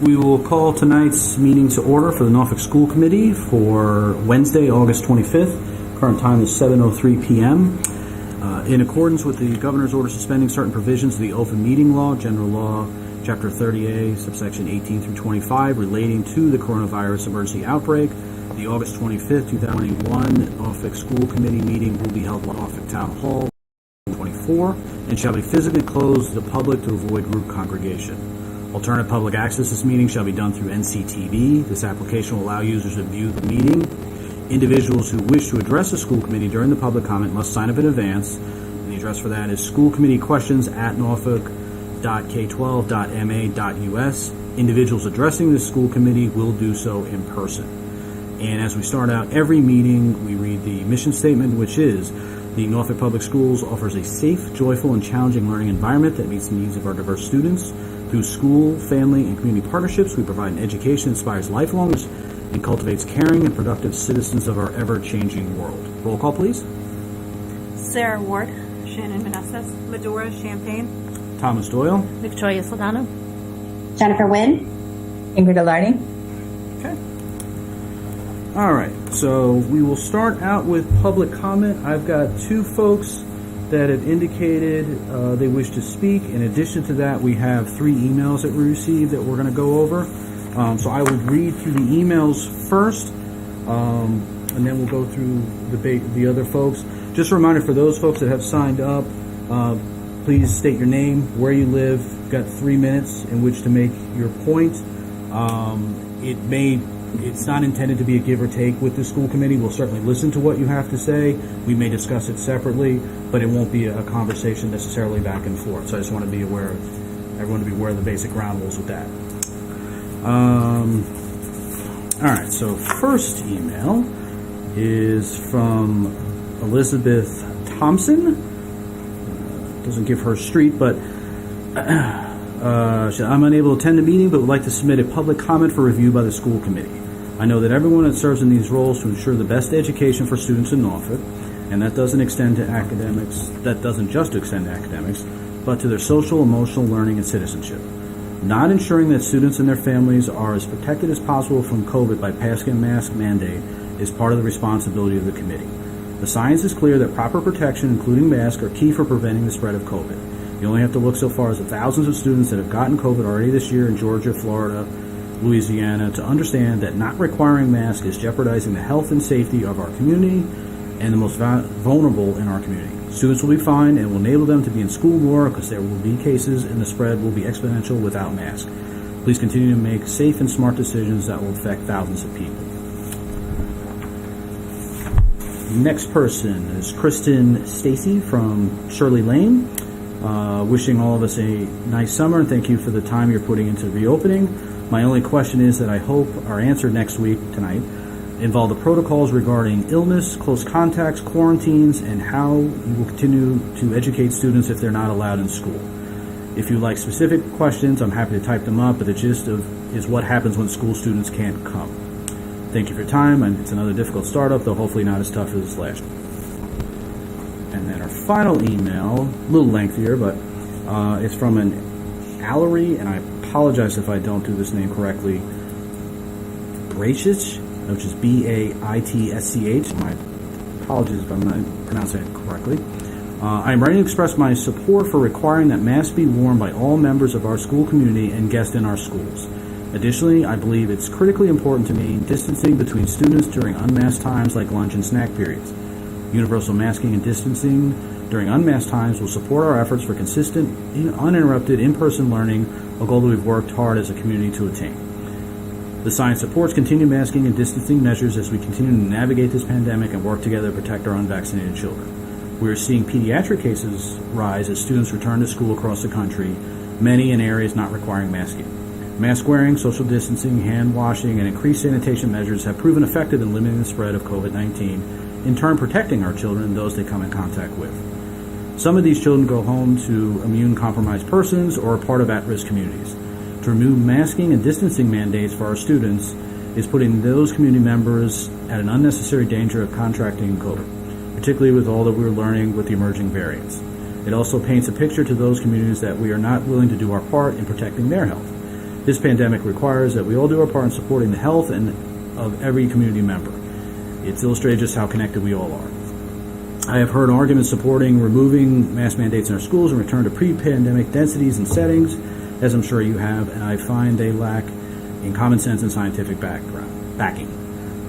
We will call tonight's meeting to order for the Norfolk School Committee for Wednesday, August 25th. Current time is 7:03 p.m. In accordance with the Governor's Order suspending certain provisions of the Open Meeting Law, General Law, Chapter 30A, subsection 18 through 25, relating to the coronavirus emergency outbreak, the August 25th, 2021 Norfolk School Committee meeting will be held at Norfolk Town Hall, 24, and shall be physically closed to the public to avoid group congregation. Alternate public access to this meeting shall be done through NCTV. This application will allow users to view the meeting. Individuals who wish to address the school committee during the public comment must sign up in advance. And the address for that is schoolcommitteequestions@norfolk.k12.ma.us. Individuals addressing the school committee will do so in person. And as we start out every meeting, we read the mission statement, which is: the Norfolk Public Schools offers a safe, joyful, and challenging learning environment that meets the needs of our diverse students. Through school, family, and community partnerships, we provide an education that inspires lifelong and cultivates caring and productive citizens of our ever-changing world. Roll call, please. Sarah Ward, Shannon Meneses, Medora Champagne, Thomas Doyle. Victoria Soldano. Jennifer Wynn. Ingrid Alardi. Okay. All right, so we will start out with public comment. I've got two folks that have indicated they wish to speak. In addition to that, we have 3 emails that we received that we're going to go over. So I will read through the emails first, and then we'll go through the other folks. Just a reminder for those folks that have signed up, please state your name, where you live. You've got 3 minutes in which to make your point. It's not intended to be a give or take with the school committee. We'll certainly listen to what you have to say. We may discuss it separately, but it won't be a conversation necessarily back and forth. So I just want to be aware of everyone to be aware of the basic ground rules with that. All right, so first email is from Elizabeth Thompson. Doesn't give her street, but I'm unable to attend the meeting, but would like to submit a public comment for review by the school committee. I know that everyone that serves in these roles to ensure the best education for students in Norfolk, and that doesn't extend to academics. That doesn't just extend to academics, but to their social, emotional learning and citizenship. Not ensuring that students and their families are as protected as possible from COVID by passing a mask mandate is part of the responsibility of the committee. The science is clear that proper protection, including masks, are key for preventing the spread of COVID. You only have to look so far as the thousands of students that have gotten COVID already this year in Georgia, Florida, Louisiana to understand that not requiring masks is jeopardizing the health and safety of our community and the most vulnerable in our community. Students will be fine and will enable them to be in school more because there will be cases and the spread will be exponential without masks. Please continue to make safe and smart decisions that will affect thousands of people. Next person is Kristen Stacy from Shirley Lane. Wishing all of us a nice summer and thank you for the time you're putting into reopening. My only question is that I hope are answered next week, tonight, involve the protocols regarding illness, close contacts, quarantines, and how you will continue to educate students if they're not allowed in school. If you like specific questions, I'm happy to type them up, but the gist is what happens when school students can't come. Thank you for your time, and it's another difficult startup, though hopefully not as tough as last year. And then our final email, a little lengthier, but it's from an Allery, and I apologize if I don't do this name correctly, Braitsch, which is B-A-I-T-S-C-H. My apologies if I'm not pronouncing it correctly. I am ready to express my support for requiring that masks be worn by all members of our school community and guests in our schools. Additionally, I believe it's critically important to maintain distancing between students during unmasked times like lunch and snack periods. Universal masking and distancing during unmasked times will support our efforts for consistent, uninterrupted in-person learning, a goal that we've worked hard as a community to attain. The science supports continued masking and distancing measures as we continue to navigate this pandemic and work together to protect our unvaccinated children. We are seeing pediatric cases rise as students return to school across the country, many in areas not requiring masking. Mask wearing, social distancing, hand washing, and increased sanitation measures have proven effective in limiting the spread of COVID-19, in turn protecting our children and those they come in contact with. Some of these children go home to immune-compromised persons or are part of at-risk communities. To remove masking and distancing mandates for our students is putting those community members at an unnecessary danger of contracting COVID, particularly with all that we're learning with the emerging variants. It also paints a picture to those communities that we are not willing to do our part in protecting their health. This pandemic requires that we all do our part in supporting the health and of every community member. It's illustrated just how connected we all are. I have heard arguments supporting removing mask mandates in our schools and return to pre-pandemic densities and settings, as I'm sure you have, and I find they lack in common sense and scientific backing.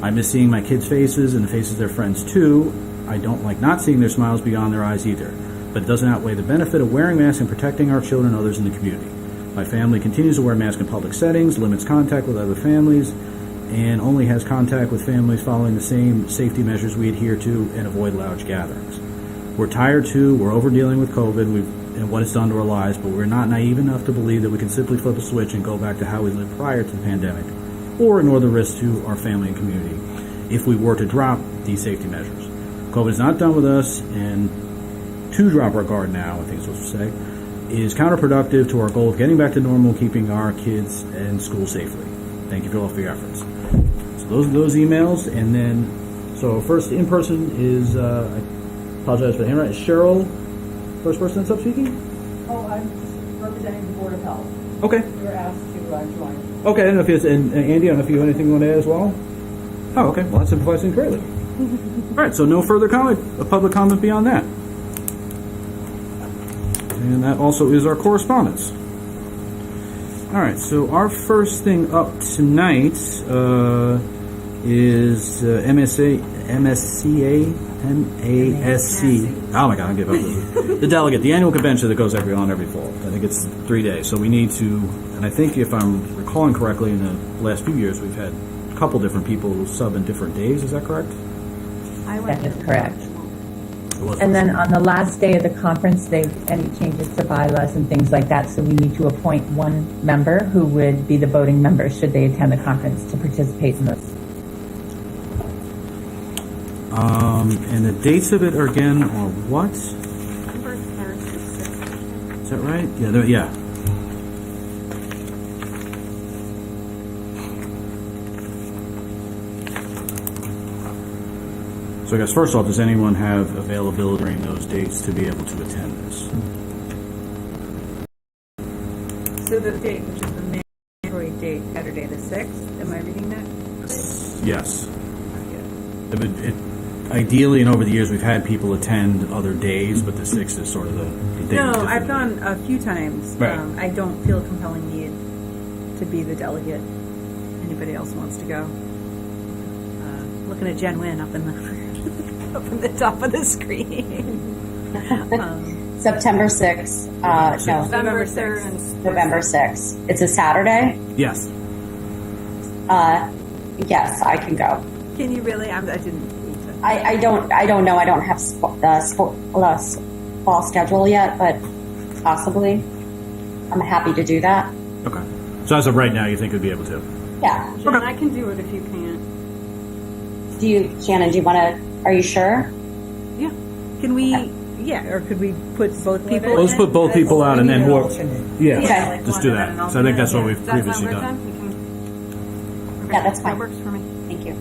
I miss seeing my kids' faces and the faces of their friends too. I don't like not seeing their smiles beyond their eyes either, but it doesn't outweigh the benefit of wearing masks and protecting our children and others in the community. My family continues to wear masks in public settings, limits contact with other families, and only has contact with families following the same safety measures we adhere to and avoid large gatherings. We're tired too. We're over dealing with COVID and what it's done to our lives, but we're not naive enough to believe that we can simply flip a switch and go back to how we lived prior to the pandemic, or ignore the risk to our family and community if we were to drop these safety measures. COVID is not done with us, and to drop our guard now, I think is what to say, is counterproductive to our goal of getting back to normal, keeping our kids in school safely. Thank you all for your efforts. So those are those emails, and then, so first in person is, I apologize for the handwriting, is Cheryl, first person that's up speaking? Oh, I'm representing the Board of Health. Okay. We were asked to join. Okay, I don't know if it's, and Andy, I don't know if you have anything you want to add as well? Oh, okay, well that simplifies things greatly. All right, so no further public comment beyond that. And that also is our correspondence. All right, so our first thing up tonight is MSCA. Oh my God, I give up. The delegate, the annual convention that goes every fall. I think it's 3 days. So we need to, and I think if I'm recalling correctly, in the last few years we've had a couple different people sub in different days. Is that correct? That is correct. And then on the last day of the conference, any changes to bylaws and things like that, so we need to appoint one member who would be the voting member should they attend the conference to participate in those. And the dates of it are again are what? September 3rd to 6th. Is that right? Yeah. So I guess first off, does anyone have availability during those dates to be able to attend this? So the date, which is the mandatory date, Saturday the 6th, am I reading that? Yes. Ideally, and over the years, we've had people attend other days, but the 6th is sort of the day. No, I've gone a few times. Right. I don't feel a compelling need to be the delegate. Anybody else wants to go? Looking at Jen Wynn up in the up in the top of the screen. September 6th. No, November 3rd and November 6th. It's a Saturday. Yes. Yes, I can go. Can you really? I didn't. I don't know. I don't have the fall schedule yet, but possibly. I'm happy to do that. Okay. So as of right now, you think you'd be able to? Yeah. Jen, I can do it if you can't. Shannon, do you want to, are you sure? Yeah. Can we? Yeah. Or could we put both people? Let's put both people out, and then whoever. Yeah. Okay. Just do that. So I think that's what we've previously Does that done. sound good, Jen? Okay. Yeah, that's fine. That works for me. Thank you.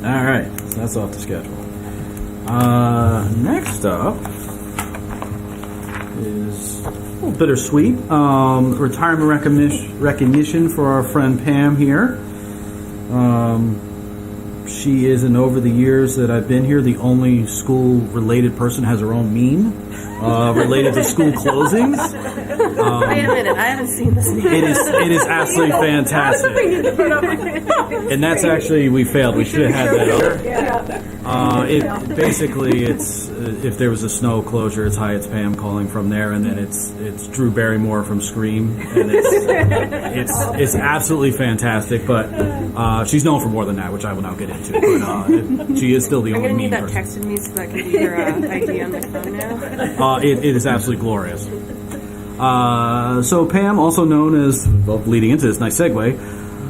All right, so that's off the schedule. Next up is a little bittersweet. Retirement recognition for our friend Pam here. She is, and over the years that I've been here, the only school-related person has her own meme related to school closings. Wait a minute, I haven't seen this. It is absolutely fantastic. And that's actually, we failed. We should have had that up. It's if there was a snow closure, it's hi, it's Pam calling from there, and then it's Drew Barrymore from Scream, and it's absolutely fantastic. But she's known for more than that, which I will not get into. But she is still the only I'm gonna need meme that person. texted me so that can be your ID on my phone now. It is absolutely glorious. So Pam, also known as, well, leading into this, nice segue,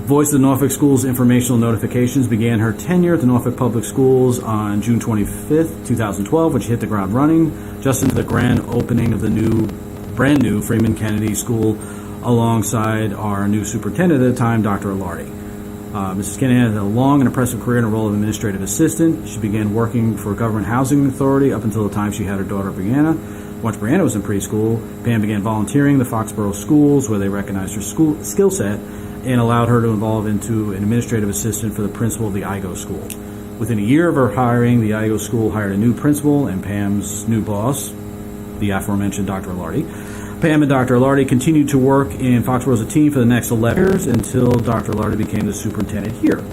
voice of the Norfolk Schools informational notifications, began her tenure at the Norfolk Public Schools on June 25th, 2012, when she hit the ground running, just into the grand opening of the brand new Freeman Kennedy School alongside our new superintendent at the time, Dr. Alardi. Mrs. Kinahan had a long and impressive career in the role of administrative assistant. She began working for Government Housing Authority up until the time she had her daughter, Brianna. Once Brianna was in preschool, Pam began volunteering in the Foxborough schools, where they recognized her skill set and allowed her to evolve into an administrative assistant for the principal of the IGO school. Within a year of her hiring, the IGO school hired a new principal and Pam's new boss, the aforementioned Dr. Alardi. Pam and Dr. Alardi continued to work in Foxborough as a team for the next 11 years until Dr. Alardi became the superintendent here.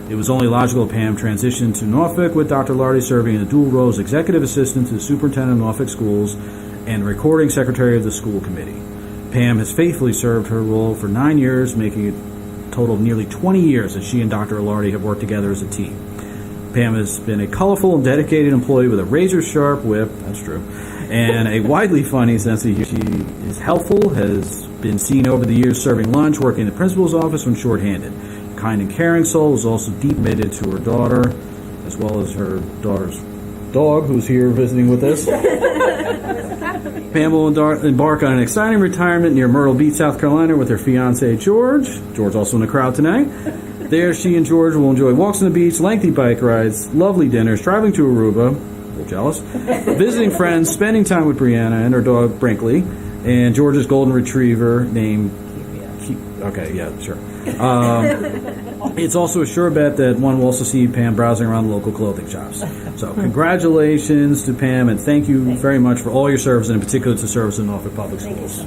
It was only logical Pam transitioned to Norfolk, with Dr. Alardi serving in the dual role as executive assistant to the superintendent of Norfolk schools and recording secretary of the school committee. Pam has faithfully served her role for 9 years, making it a total of nearly 20 years that she and Dr. Alardi have worked together as a team. Pam has been a colorful and dedicated employee with a razor-sharp wit, that's true, and a widely funny sense of humor. She is helpful, has been seen over the years serving lunch, working in the principal's office when shorthanded. Kind and caring soul, is also deep committed to her daughter, as well as her daughter's dog, who's here visiting with us. Pam will embark on an exciting retirement near Myrtle Beach, South Carolina, with her fiance, George. George also in the crowd tonight. There, she and George will enjoy walks on the beach, lengthy bike rides, lovely dinners, traveling to Aruba, a little jealous, visiting friends, spending time with Brianna and her dog, Brinkley, and George's golden retriever named... Okay, yeah, sure. It's also a sure bet that one will also see Pam browsing around the local clothing shops. So congratulations to Pam, and thank you very much for all your service, and in particular to service in Norfolk Public Schools.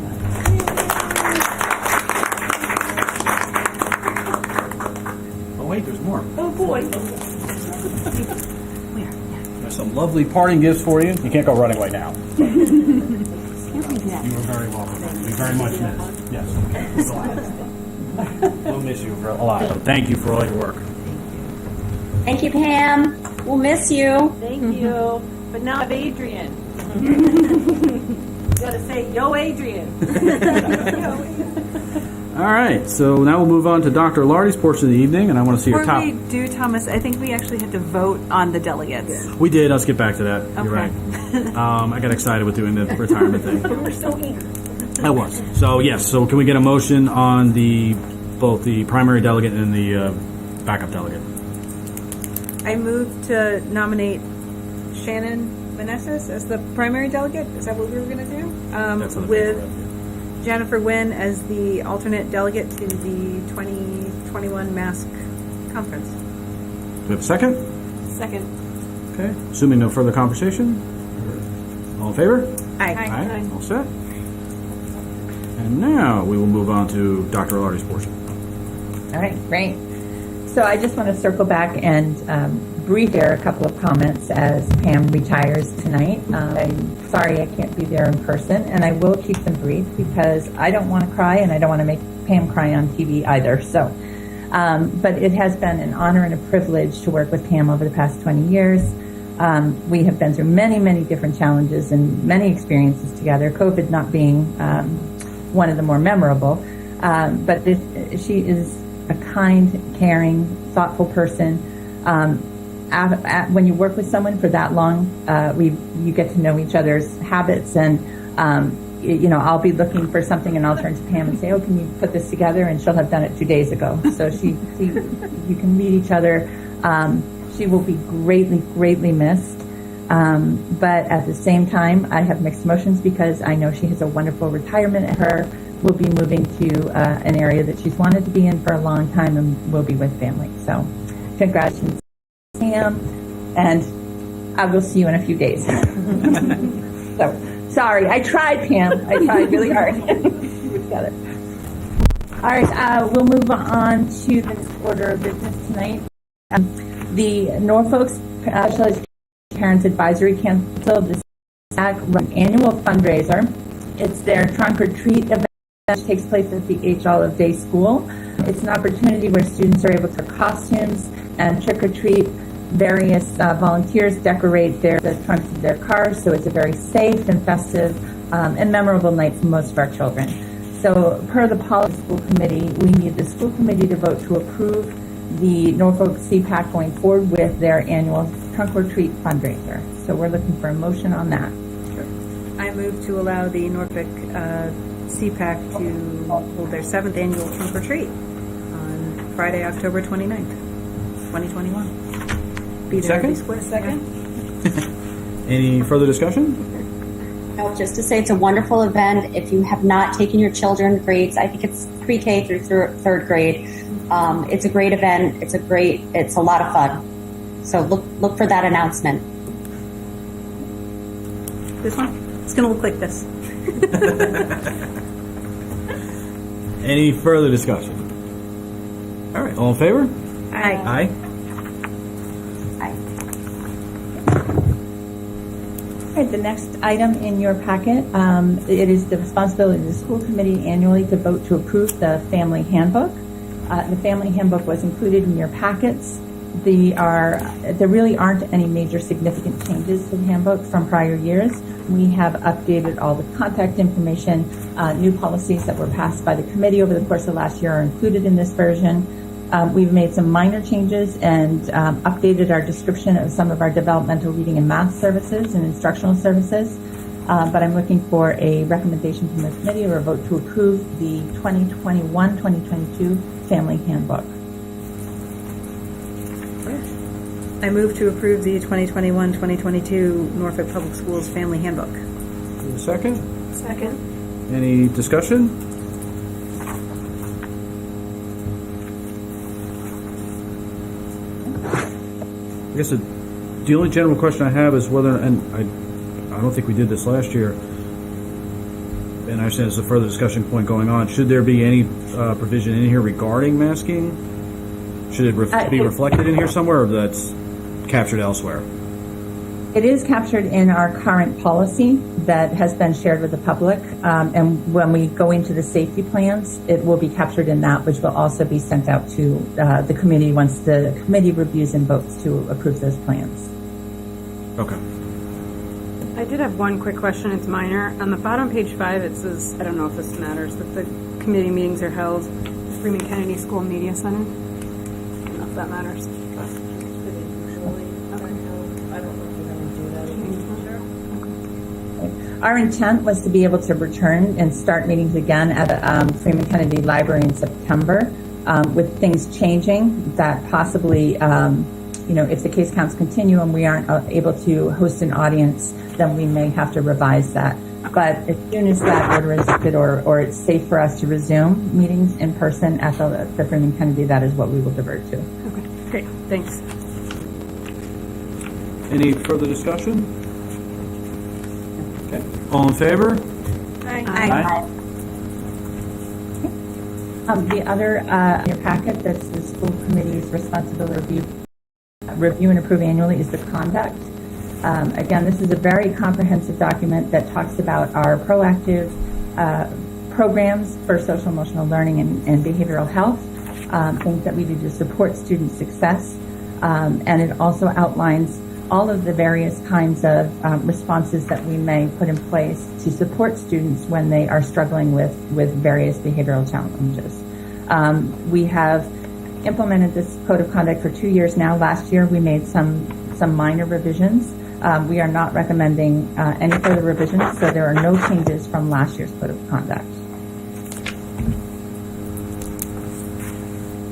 Oh wait, there's more. Oh, boy. There's some lovely parting gifts for you. You can't go running right now. You are very welcome. You very much missed. Yes. We'll miss you a lot. So thank you for all your work. Thank you, Pam. We'll miss you. Thank you. But now I have Adrian. Gotta say, yo, Adrian. All right, so now we'll move on to Dr. Alardi's portion of the evening, and I want to see your Before top. we do, Thomas, I think we actually had to vote on the delegates. We did. Let's get back to that. Okay. You're right. I got excited with doing the retirement thing. We're so eager. I was. So yes. So can we get a motion on both the primary delegate and the backup delegate? I move to nominate Shannon Meneses as the primary delegate. Is that what we were going to do? That's what I With think. Jennifer Nguyen as the alternate delegate to the 2021 Mask Conference. Do we have a second? Second. Okay. Assuming no further conversation. All in favor? Aye. Aye. All set. And now we will move on to Dr. Alardi's portion. All right, great. So I just want to circle back and brief share a couple of comments as Pam retires tonight. I'm sorry I can't be there in person, and I will keep them brief because I don't want to cry and I don't want to make Pam cry on TV either. So, but it has been an honor and a privilege to work with Pam over the past 20 years. We have been through many, many different challenges and many experiences together, COVID not being one of the more memorable. But she is a kind, caring, thoughtful person. When you work with someone for that long, you get to know each other's habits, and I'll be looking for something, and I'll turn to Pam and say, "Oh, can you put this together?" And she'll have done it 2 days ago. So you can meet each other. She will be greatly, greatly missed. But at the same time, I have mixed emotions because I know she has a wonderful retirement at her. Will be moving to an area that she's wanted to be in for a long time, and will be with family. So, congratulations, Pam, and I will see you in a few days. So, sorry, I tried, Pam. I tried really hard. We're together. All right, we'll move on to the next order of business tonight. The Norfolk Special Education Parents Advisory Council, the Hvac, run an annual fundraiser. It's their trunk or treat event, which takes place at the H Olive Day School. It's an opportunity where students are able to wear costumes and trick or treat. Various volunteers decorate the trunks of their cars, so it's a very safe and festive and memorable night for most of our children. So, per the policy school committee, we need the school committee to vote to approve the Norfolk CPAC going forward with their annual trunk or treat fundraiser. So, we're looking for a motion on that. I move to allow the Norfolk CPAC to hold their 7th annual trunk or treat on Friday, October 29th, 2021. Be there, be square. Second. Any further discussion? No, just to say it's a wonderful event. If you have not taken your children grades, I think it's pre-K through third grade. It's a great event. It's a lot of fun. So look for that announcement. This one? It's going to look like this. Any further discussion? All right, all in favor? Aye. Aye. All right, the next item in your packet, it is the responsibility of the school committee annually to vote to approve the Family Handbook. The Family Handbook was included in your packets. There really aren't any major significant changes to the handbook from prior years. We have updated all the contact information. New policies that were passed by the committee over the course of last year are included in this version. We've made some minor changes and updated our description of some of our developmental reading and math services and instructional services. But I'm looking for a recommendation from the committee or a vote to approve the 2021-2022 Family Handbook. I move to approve the 2021-2022 Norfolk Public Schools Family Handbook. Second? Second. Any discussion? I guess the only general question I have is whether, and I don't think we did this last year, and I understand it's a further discussion point going on, should there be any provision in here regarding masking? Should it be reflected in here somewhere, or that's captured elsewhere? It is captured in our current policy that has been shared with the public, and when we go into the safety plans, it will be captured in that, which will also be sent out to the committee once the committee reviews and votes to approve those plans. Okay. I did have one quick question. It's minor. On the bottom, page 5, it says, I don't know if this matters, that the committee meetings are held at the Freeman Kennedy School Media Center. I don't know if that matters. Our intent was to be able to return and start meetings again at the Freeman Kennedy Library in September. With things changing, that possibly, if the case counts continue and we aren't able to host an audience, then we may have to revise that. But as soon as that order is lifted or it's safe for us to resume meetings in person at the Freeman Kennedy, that is what we will divert to. Okay, great. Thanks. Any further discussion? Okay. All in favor? Aye. Aye. The other in your packet that's the school committee's responsibility to review and approve annually is the conduct. Again, this is a very comprehensive document that talks about our proactive programs for social emotional learning and behavioral health, things that we do to support student success, and it also outlines all of the various kinds of responses that we may put in place to support students when they are struggling with various behavioral challenges. We have implemented this code of conduct for 2 years now. Last year we made some minor revisions. We are not recommending any further revisions, so there are no changes from last year's code of conduct.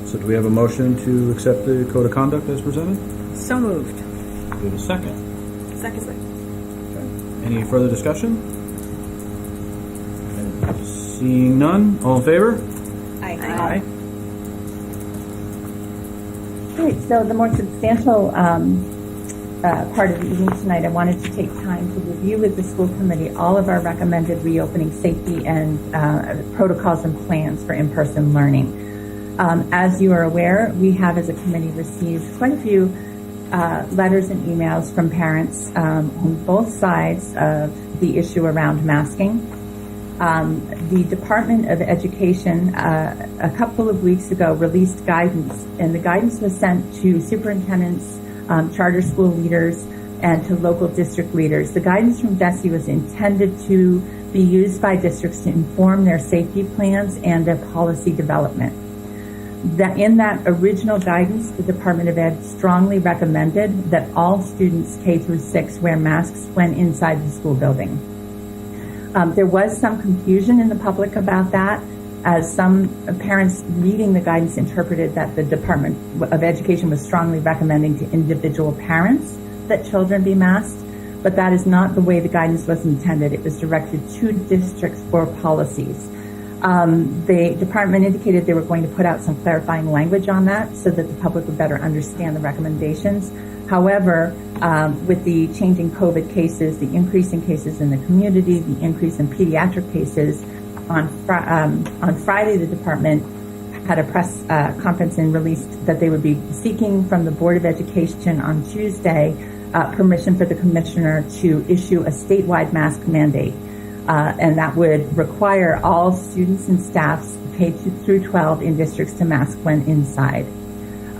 So do we have a motion to accept the code of conduct as presented? So moved. Do we have a second? Second. Okay. Any further discussion? Okay. Seeing none, all in favor? Aye. Great. So the more substantial part of the evening tonight, I wanted to take time to review with the school committee all of our recommended reopening safety and protocols and plans for in-person learning. As you are aware, we have as a committee received quite a few letters and emails from parents on both sides of the issue around masking. The Department of Education a couple of weeks ago released guidance, and the guidance was sent to superintendents, charter school leaders, and to local district leaders. The guidance from DESE was intended to be used by districts to inform their safety plans and their policy development. In that original guidance, the Department of Ed strongly recommended that all students K through 6 wear masks when inside the school building. There was some confusion in the public about that, as some parents reading the guidance interpreted that the Department of Education was strongly recommending to individual parents that children be masked, but that is not the way the guidance was intended. It was directed to districts for policies. The department indicated they were going to put out some clarifying language on that so that the public would better understand the recommendations. However, with the changing COVID cases, the increase in cases in the community, the increase in pediatric cases, on Friday the department had a press conference and released that they would be seeking from the Board of Education on Tuesday permission for the commissioner to issue a statewide mask mandate. And that would require all students and staffs K through 12 in districts to mask when inside.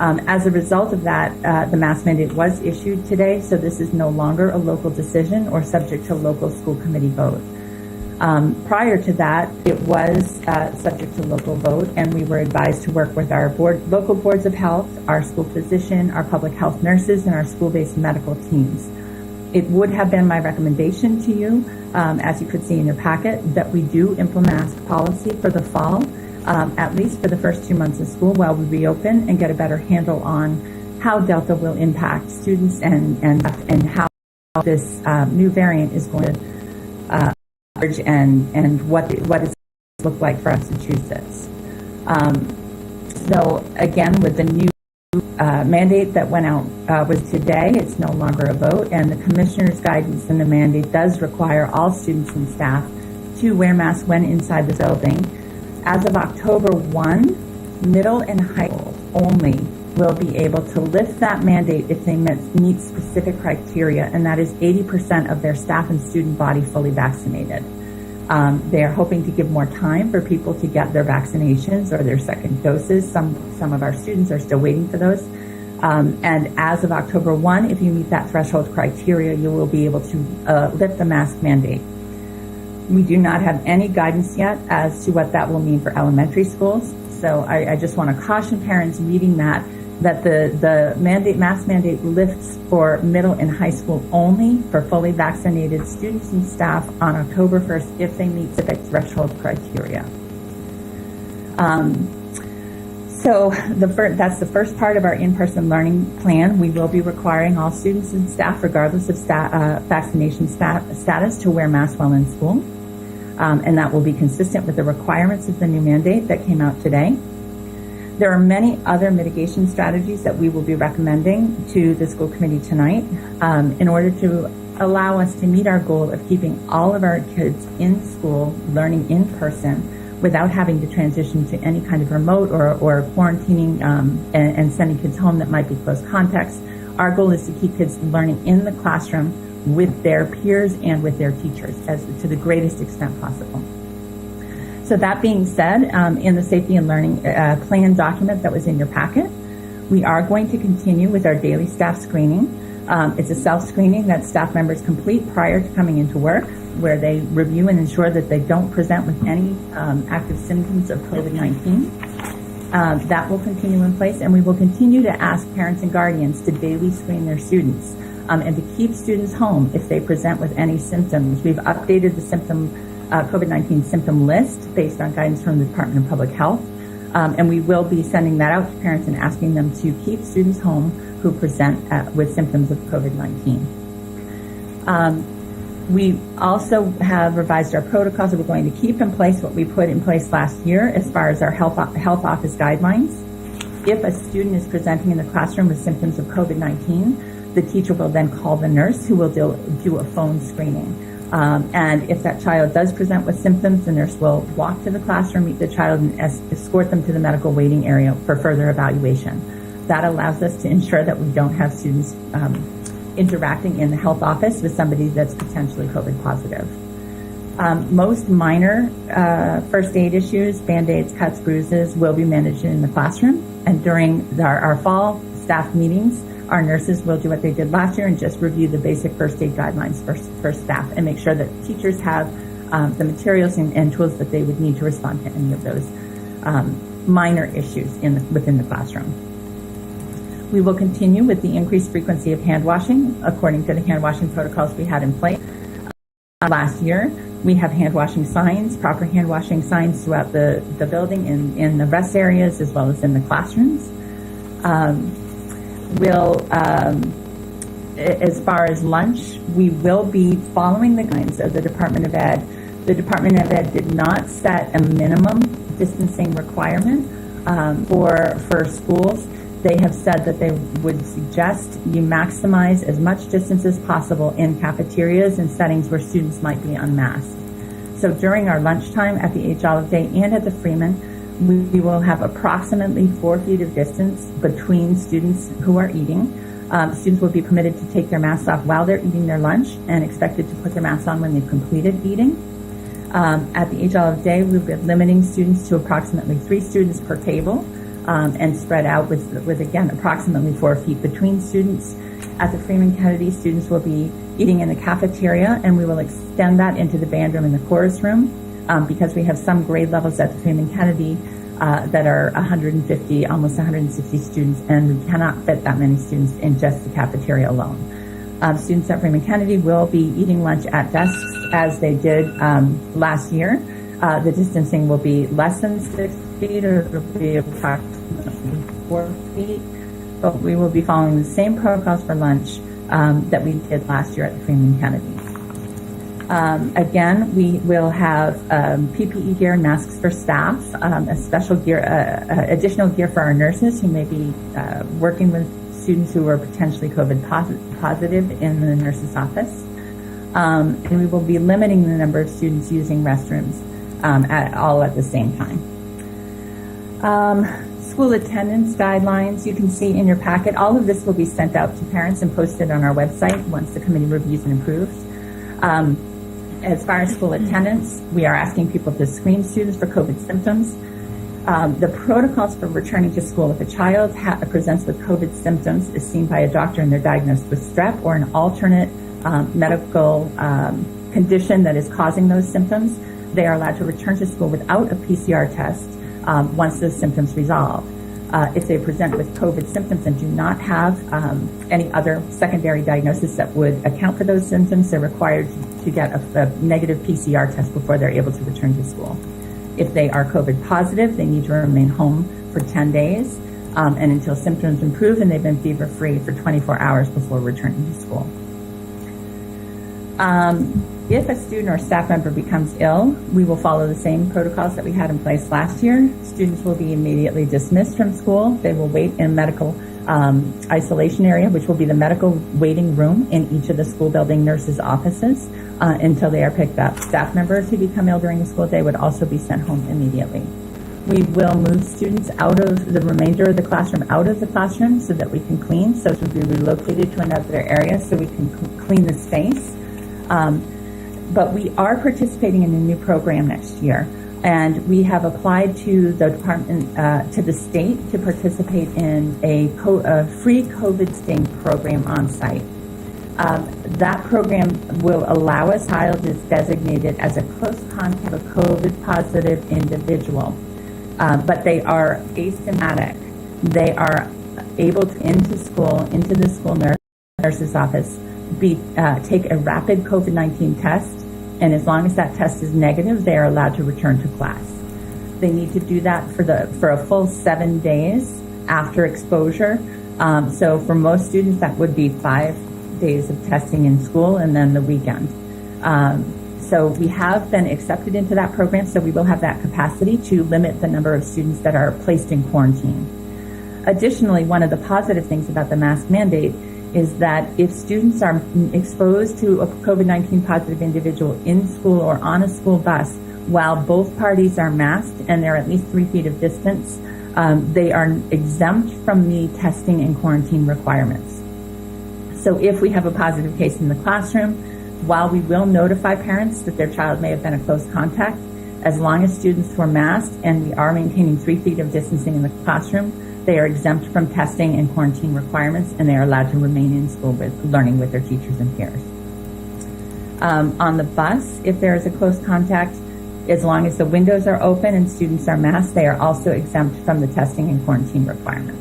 As a result of that, the mask mandate was issued today, so this is no longer a local decision or subject to local school committee vote. Prior to that, it was subject to local vote, and we were advised to work with our local boards of health, our school physician, our public health nurses, and our school-based medical teams. It would have been my recommendation to you, as you could see in your packet, that we do implement mask policy for the fall, at least for the first 2 months of school while we reopen and get a better handle on how Delta will impact students and how this new variant is going to and what it look like for us to choose this. So again, with the new mandate that went out was today, it's no longer a vote, and the commissioner's guidance and the mandate does require all students and staff to wear masks when inside the building. As of October 1, middle and high school only will be able to lift that mandate if they meet specific criteria, and that is 80% of their staff and student body fully vaccinated. They are hoping to give more time for people to get their vaccinations or their second doses. Some of our students are still waiting for those. And as of October 1, if you meet that threshold criteria, you will be able to lift the mask mandate. We do not have any guidance yet as to what that will mean for elementary schools. So I just want to caution parents reading that the mask mandate lifts for middle and high school only for fully vaccinated students and staff on October 1st if they meet specific threshold criteria. So that's the first part of our in-person learning plan. We will be requiring all students and staff, regardless of vaccination status, to wear masks while in school. And that will be consistent with the requirements of the new mandate that came out today. There are many other mitigation strategies that we will be recommending to the school committee tonight in order to allow us to meet our goal of keeping all of our kids in school learning in person without having to transition to any kind of remote or quarantining and sending kids home that might be close contacts. Our goal is to keep kids learning in the classroom with their peers and with their teachers to the greatest extent possible. So that being said, in the safety and learning plan document that was in your packet, we are going to continue with our daily staff screening. It's a self-screening that staff members complete prior to coming into work, where they review and ensure that they don't present with any active symptoms of COVID-19. That will continue in place, and we will continue to ask parents and guardians to daily screen their students and to keep students home if they present with any symptoms. We've updated the COVID-19 symptom list based on guidance from the Department of Public Health, and we will be sending that out to parents and asking them to keep students home who present with symptoms of COVID-19. We also have revised our protocols, and we're going to keep in place what we put in place last year as far as our health office guidelines. If a student is presenting in the classroom with symptoms of COVID-19, the teacher will then call the nurse, who will do a phone screening. And if that child does present with symptoms, the nurse will walk to the classroom, meet the child, and escort them to the medical waiting area for further evaluation. That allows us to ensure that we don't have students interacting in the health office with somebody that's potentially COVID positive. Most minor first aid issues, Band-Aids, cuts, bruises, will be managed in the classroom. And during our fall staff meetings, our nurses will do what they did last year and just review the basic first aid guidelines for staff and make sure that teachers have the materials and tools that they would need to respond to any of those minor issues within the classroom. We will continue with the increased frequency of hand washing according to the hand washing protocols we had in place last year. We have hand washing signs, proper hand washing signs throughout the building in the rest areas as well as in the classrooms. As far as lunch, we will be following the guidelines of the Department of Ed. The Department of Ed did not set a minimum distancing requirement for schools. They have said that they would suggest you maximize as much distance as possible in cafeterias and settings where students might be unmasked. So during our lunchtime at the H. Olive Day and at the Freeman, we will have approximately 4 feet of distance between students who are eating. Students will be permitted to take their masks off while they're eating their lunch and expected to put their masks on when they've completed eating. At the H. Olive Day, we'll be limiting students to approximately 3 students per table and spread out with again, approximately 4 feet between students. At the Freeman Kennedy, students will be eating in the cafeteria, and we will extend that into the band room and the chorus room because we have some grade levels at the Freeman Kennedy that are 150, almost 160 students, and we cannot fit that many students in just the cafeteria alone. Students at Freeman Kennedy will be eating lunch at desks as they did last year. The distancing will be less than 6 feet, or it will be approximately 4 feet, but we will be following the same protocols for lunch that we did last year at the Freeman Kennedy. Again, we will have PPE gear and masks for staff, a special gear, additional gear for our nurses who may be working with students who are potentially COVID positive in the nurse's office. And we will be limiting the number of students using restrooms all at the same time. School attendance guidelines, you can see in your packet. All of this will be sent out to parents and posted on our website once the committee reviews and approves. As far as school attendance, we are asking people to screen students for COVID symptoms. The protocols for returning to school if a child presents with COVID symptoms, is seen by a doctor and they're diagnosed with strep or an alternate medical condition that is causing those symptoms, they are allowed to return to school without a PCR test once those symptoms resolve. If they present with COVID symptoms and do not have any other secondary diagnosis that would account for those symptoms, they're required to get a negative PCR test before they're able to return to school. If they are COVID positive, they need to remain home for 10 days and until symptoms improve and they've been fever-free for 24 hours before returning to school. If a student or staff member becomes ill, we will follow the same protocols that we had in place last year. Students will be immediately dismissed from school. They will wait in medical isolation area, which will be the medical waiting room in each of the school building nurses' offices until they are picked up. Staff members who become ill during the school day would also be sent home immediately. We will move students out of the remainder of the classroom, out of the classroom so that we can clean. So to be relocated to another area so we can clean the space. But we are participating in a new program next year, and we have applied to the department, to the state, to participate in a free COVID sting program on site. That program will allow a child is designated as a close contact of a COVID positive individual, but they are asymptomatic. They are able to into the school nurse's office, take a rapid COVID-19 test, and as long as that test is negative, they are allowed to return to class. They need to do that for a full 7 days after exposure. So for most students, that would be 5 days of testing in school and then the weekend. So we have been accepted into that program, so we will have that capacity to limit the number of students that are placed in quarantine. Additionally, one of the positive things about the mask mandate is that if students are exposed to a COVID-19 positive individual in school or on a school bus while both parties are masked and they're at least 3 feet of distance, they are exempt from the testing and quarantine requirements. So if we have a positive case in the classroom, while we will notify parents that their child may have been a close contact, as long as students were masked and we are maintaining 3 feet of distancing in the classroom, they are exempt from testing and quarantine requirements, and they are allowed to remain in school learning with their teachers and peers. On the bus, if there is a close contact, as long as the windows are open and students are masked, they are also exempt from the testing and quarantine requirements.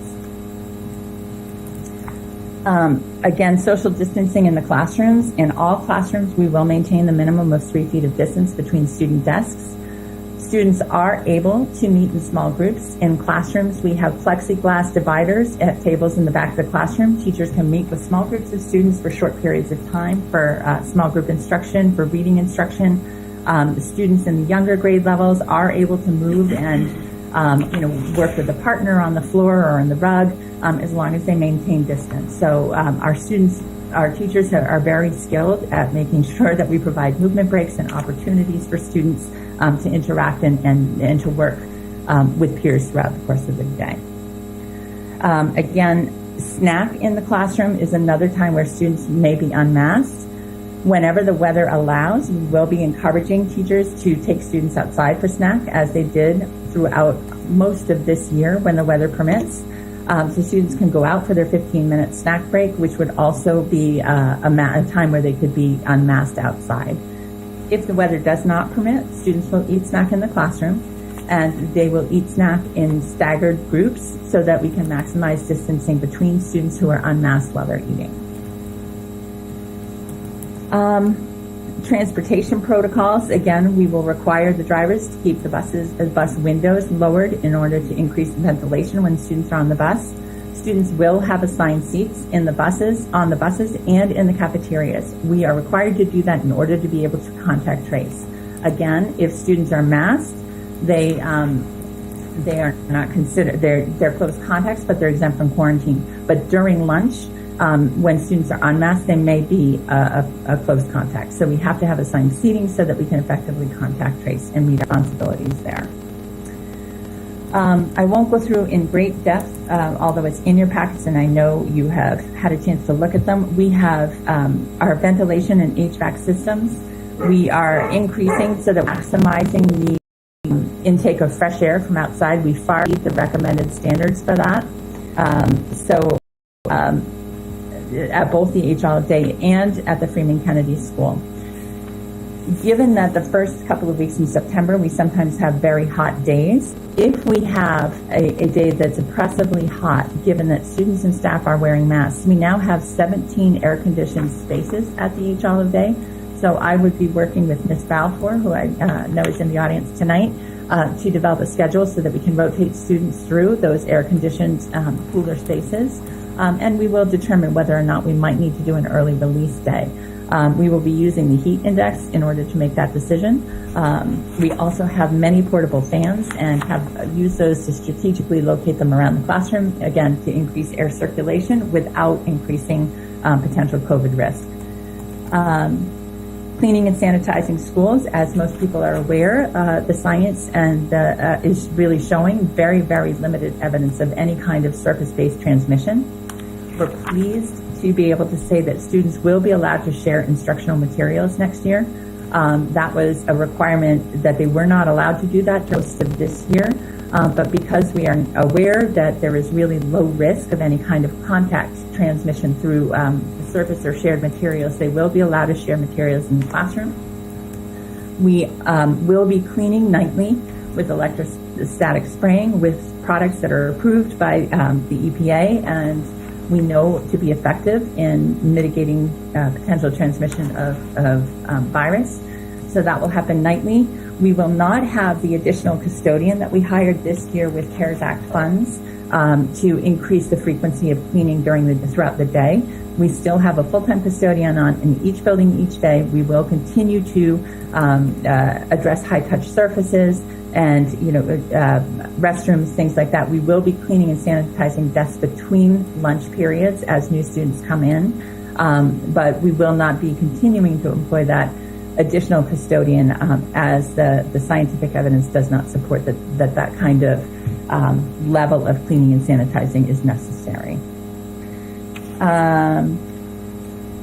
Again, social distancing in the classrooms. In all classrooms, we will maintain the minimum of 3 feet of distance between student desks. Students are able to meet in small groups. In classrooms, we have plexiglass dividers at tables in the back of the classroom. Teachers can meet with small groups of students for short periods of time for small group instruction, for reading instruction. The students in the younger grade levels are able to move and work with a partner on the floor or on the rug as long as they maintain distance. So our teachers are very skilled at making sure that we provide movement breaks and opportunities for students to interact and to work with peers throughout the course of the day. Again, snack in the classroom is another time where students may be unmasked. Whenever the weather allows, we will be encouraging teachers to take students outside for snack, as they did throughout most of this year when the weather permits. So students can go out for their 15-minute snack break, which would also be a time where they could be unmasked outside. If the weather does not permit, students will eat snack in the classroom, and they will eat snack in staggered groups so that we can maximize distancing between students who are unmasked while they're eating. Transportation protocols. Again, we will require the drivers to keep the bus windows lowered in order to increase ventilation when students are on the bus. Students will have assigned seats in the buses, on the buses, and in the cafeterias. We are required to do that in order to be able to contact trace. Again, if students are masked, they are not considered, they're close contacts, but they're exempt from quarantine. But during lunch, when students are unmasked, they may be a close contact. So we have to have assigned seating so that we can effectively contact trace and meet responsibilities there. I won't go through in great depth, although it's in your packets and I know you have had a chance to look at them. We have our ventilation and HVAC systems. We are increasing so that we're maximizing the intake of fresh air from outside. We far exceed the recommended standards for that. At both the H. Olive Day and at the Freeman Kennedy School. Given that the first couple of weeks in September, we sometimes have very hot days, if we have a day that's oppressively hot, given that students and staff are wearing masks, we now have 17 air-conditioned spaces at the H. Olive Day. So I would be working with Ms. Balfour, who I know is in the audience tonight, to develop a schedule so that we can rotate students through those air-conditioned cooler spaces. And we will determine whether or not we might need to do an early release day. We will be using the heat index in order to make that decision. We also have many portable fans and have used those to strategically locate them around the classroom, again, to increase air circulation without increasing potential COVID risk. Cleaning and sanitizing schools, as most people are aware, the science is really showing very, very limited evidence of any kind of surface-based transmission. We're pleased to be able to say that students will be allowed to share instructional materials next year. That was a requirement that they were not allowed to do that most of this year. But because we are aware that there is really low risk of any kind of contact transmission through the surface or shared materials, they will be allowed to share materials in the classroom. We will be cleaning nightly with electrostatic spraying with products that are approved by the EPA and we know to be effective in mitigating potential transmission of virus. So that will happen nightly. We will not have the additional custodian that we hired this year with CARES Act funds to increase the frequency of cleaning throughout the day. We still have a full-time custodian on in each building each day. We will continue to address high-touch surfaces and restrooms, things like that. We will be cleaning and sanitizing desks between lunch periods as new students come in, but we will not be continuing to employ that additional custodian as the scientific evidence does not support that kind of level of cleaning and sanitizing is necessary.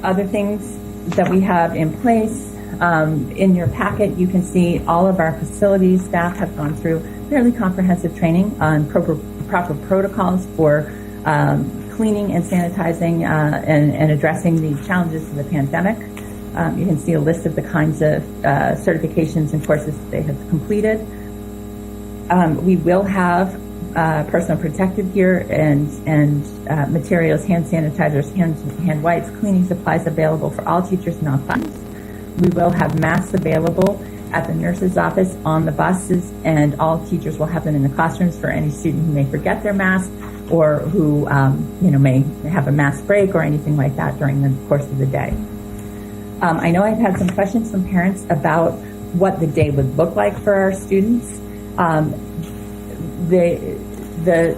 Other things that we have in place, in your packet, you can see all of our facilities staff have gone through fairly comprehensive training on proper protocols for cleaning and sanitizing and addressing the challenges of the pandemic. You can see a list of the kinds of certifications and courses that they have completed. We will have personal protective gear and materials, hand sanitizers, hand wipes, cleaning supplies available for all teachers in all classes. We will have masks available at the nurse's office, on the buses, and all teachers will have them in the classrooms for any student who may forget their mask or who may have a mask break or anything like that during the course of the day. I know I've had some questions from parents about what the day would look like for our students. The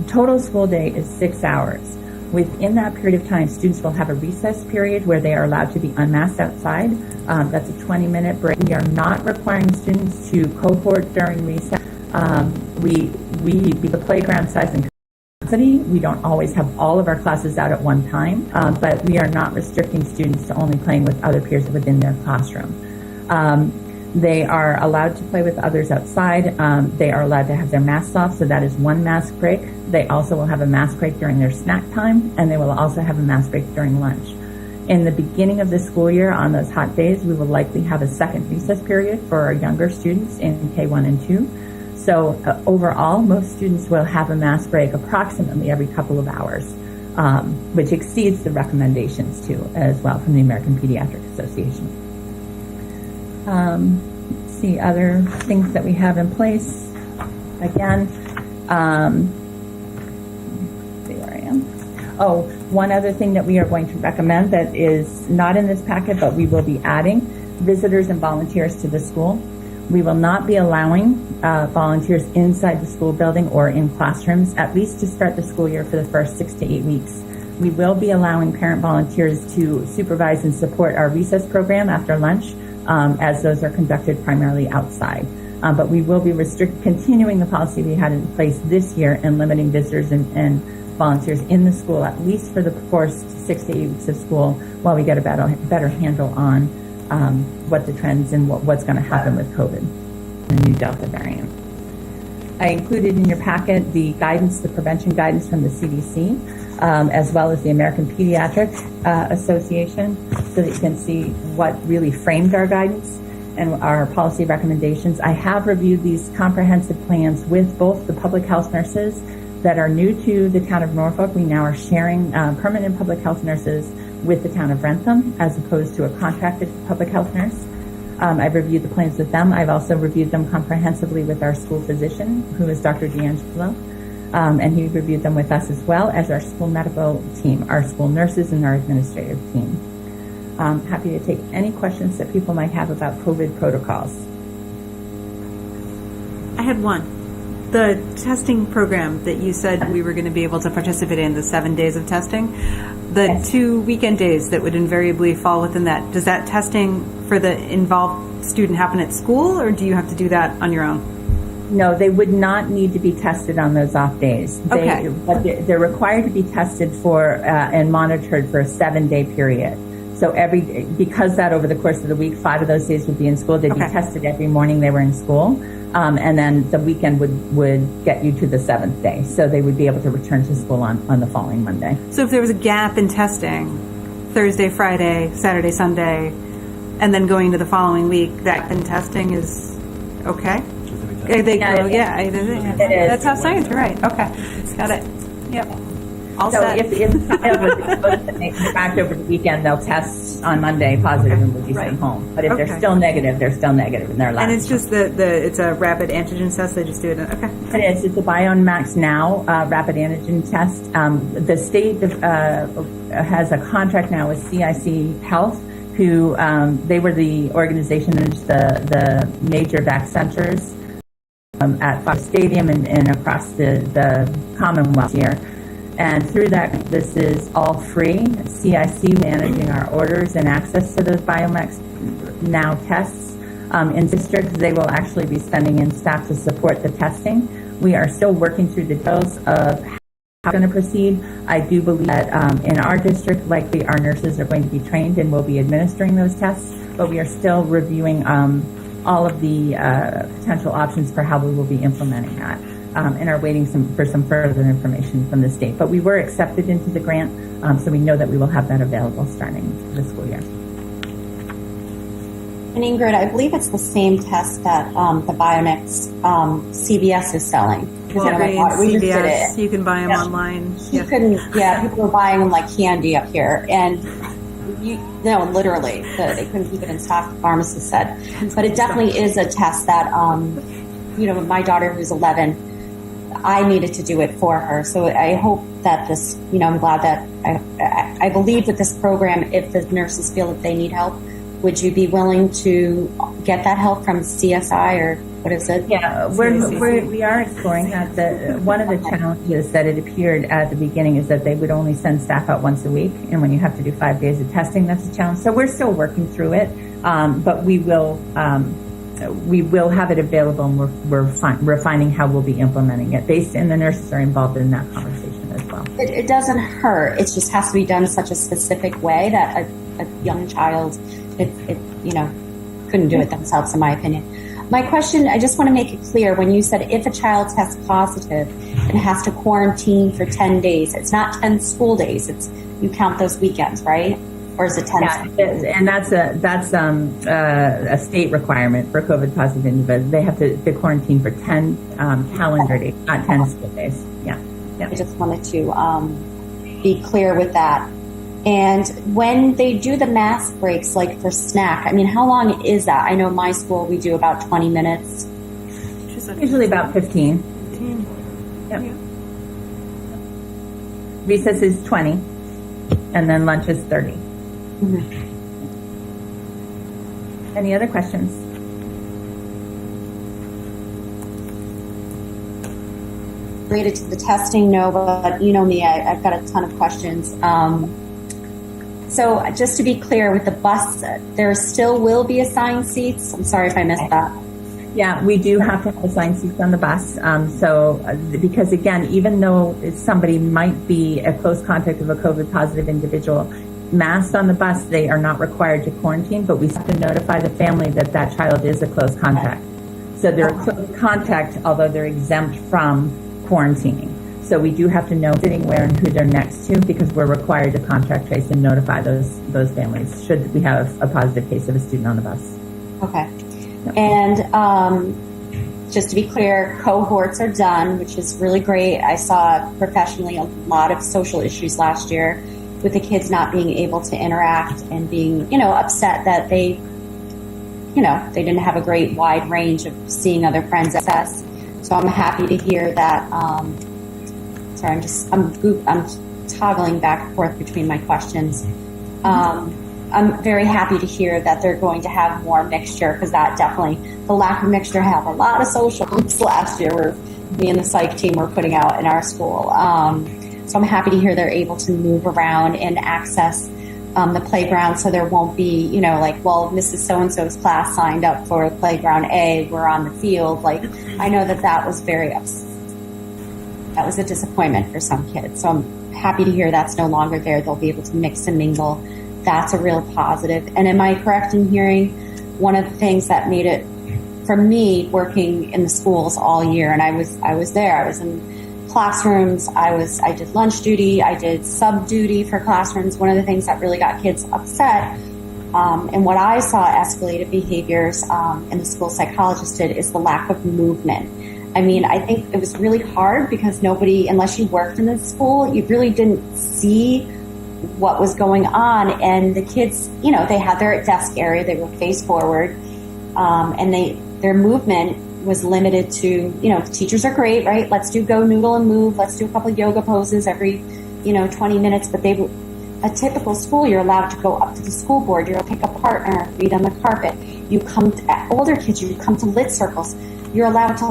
total school day is 6 hours. Within that period of time, students will have a recess period where they are allowed to be unmasked outside. That's a 20-minute break. We are not requiring students to cohort during recess. The playground size and capacity, we don't always have all of our classes out at one time, but we are not restricting students to only playing with other peers within their classroom. They are allowed to play with others outside. They are allowed to have their masks off, so that is one mask break. They also will have a mask break during their snack time, and they will also have a mask break during lunch. In the beginning of the school year, on those hot days, we will likely have a second recess period for our younger students in K1 and 2. So overall, most students will have a mask break approximately every couple of hours, which exceeds the recommendations too, as well, from the American Pediatric Association. See other things that we have in place. Again, see where I am. Oh, one other thing that we are going to recommend that is not in this packet, but we will be adding visitors and volunteers to the school. We will not be allowing volunteers inside the school building or in classrooms, at least to start the school year for the first 6 to 8 weeks. We will be allowing parent volunteers to supervise and support our recess program after lunch, as those are conducted primarily outside. But we will be continuing the policy we had in place this year and limiting visitors and volunteers in the school, at least for the first 6 to 8 weeks of school, while we get a better handle on what the trends and what's going to happen with COVID, the new Delta variant. I included in your packet the guidance, the prevention guidance from the CDC, as well as the American Pediatric Association, so that you can see what really framed our guidance and our policy recommendations. I have reviewed these comprehensive plans with both the public health nurses that are new to the town of Norfolk. We now are sharing permanent public health nurses with the town of Rentham, as opposed to a contracted public health nurse. I've reviewed the plans with them. I've also reviewed them comprehensively with our school physician, who is Dr. D'Angelo, and he reviewed them with us as well as our school medical team, our school nurses, and our administrative team. I'm happy to take any questions that people might have about COVID protocols. I had one. The testing program that you said we were going to be able to participate in, the 7 days of testing, the Yes. 2 weekend days that would invariably fall within that, does that testing for the involved student happen at school, or do you have to do that on your own? No, they would not need to be tested on those off days. Okay. But they're required to be tested for and monitored for a 7-day period. So because that over the course of the week, 5 of those days would be in school, they'd be tested every morning they were in school. And then the weekend would get you to the 7th day. So they would be able to return to school on the following Monday. So if there was a gap in testing, Thursday, Friday, Saturday, Sunday, and then going to the following week, that in testing is okay? That's how science, you're right. Okay, got it. Yep. All So set. if the child was exposed and they come back over the weekend, they'll test on Monday positive and will be sent home. But if they're still negative, and they're allowed. And it's just it's a rapid antigen test. They just do it. Okay. It is. It's a BioMax Now rapid antigen test. The state has a contract now with CIC Health, who they were the organization that managed the major Hvac centers at Fox Stadium and across the Commonwealth here. And through that, this is all free. CIC managing our orders and access to those BioMax Now tests. In districts, they will actually be sending in staff to support the testing. We are still working through the details of how we're going to proceed. I do believe that in our district, likely our nurses are going to be trained and will be administering those tests, but we are still reviewing all of the potential options for how we will be implementing that. And are waiting for some further information from the state. But we were accepted into the grant, so we know that we will have that available starting the school year. And Ingrid, I believe it's the same test that the BioNex CVS is selling. Walgreens, we just did CVS, it. you can buy them Yeah. online. You couldn't, people were buying them like candy up here. And literally, they couldn't keep it in stock, the pharmacist said. But it definitely is a test that, my daughter who's 11, I needed to do it for her. So I hope that this, I'm glad that I believe that this program, if the nurses feel that they need help, would you be willing to get that help from CSI or what is it? Yeah, we are exploring that. One of the challenges that it appeared at the beginning is that they would only send staff out once a week, and when you have to do 5 days of testing, that's a challenge. So we're still working through it, but we will have it available, and we're refining how we'll be implementing it. And the nurses are involved in that conversation as well. It doesn't hurt. It just has to be done in such a specific way that a young child, couldn't do it themselves, in my opinion. My question, I just want to make it clear, when you said if a child tests positive and has to quarantine for 10 days, it's not 10 school days. You count those weekends, right? Or is it 10? Yeah, and that's a state requirement for COVID positive individuals. They have to quarantine for 10 calendar days, not 10 school days. Yeah. I just wanted to be clear with that. And when they do the mask breaks, like for snack, how long is that? I know in my school we do about 20 minutes. Usually about 15. 15. Yep. Recess is 20, and then lunch is 30. Mm-hmm. Any other questions? Related to the testing, no, but you know me, I've got a ton of questions. So just to be clear, with the bus, there still will be assigned seats. I'm sorry if I missed that. Yeah, we do have to have assigned seats on the bus. Because again, even though somebody might be a close contact of a COVID positive individual, masked on the bus, they are not required to quarantine, but we have to notify the family that that child is a close contact. So they're a close contact, although they're exempt from quarantining. So we do have to know sitting where and who they're next to, because we're required to contact trace and notify those families should we have a positive case of a student on the bus. Okay. And just to be clear, cohorts are done, which is really great. I saw professionally a lot of social issues last year with the kids not being able to interact and being, upset that they didn't have a great wide range of seeing other friends access. So I'm happy to hear that. Sorry, I'm toggling back and forth between my questions. I'm very happy to hear that they're going to have more mixture, because that definitely, the lack of mixture, had a lot of socials last year where me and the psych team were putting out in our school. So I'm happy to hear they're able to move around and access the playground, so there won't be, Mrs. So-and-so's class signed up for playground A, we're on the field. I know that was that was a disappointment for some kids. So I'm happy to hear that's no longer there. They'll be able to mix and mingle. That's a real positive. And am I correct in hearing one of the things that made it, for me, working in the schools all year, and I was there. I was in classrooms. I did lunch duty. I did sub duty for classrooms. One of the things that really got kids upset, and what I saw escalated behaviors, and the school psychologist did, is the lack of movement. I think it was really hard because nobody, unless you worked in the school, you really didn't see what was going on. And the kids, they had their desk area, they were face forward, and their movement was limited to, the teachers are great, right? Let's do go noodle and move. Let's do a couple of yoga poses every, 20 minutes. But a typical school, you're allowed to go up to the school board. You're allowed to pick a partner, read on the carpet. You come to older kids, you come to lit circles. You're allowed to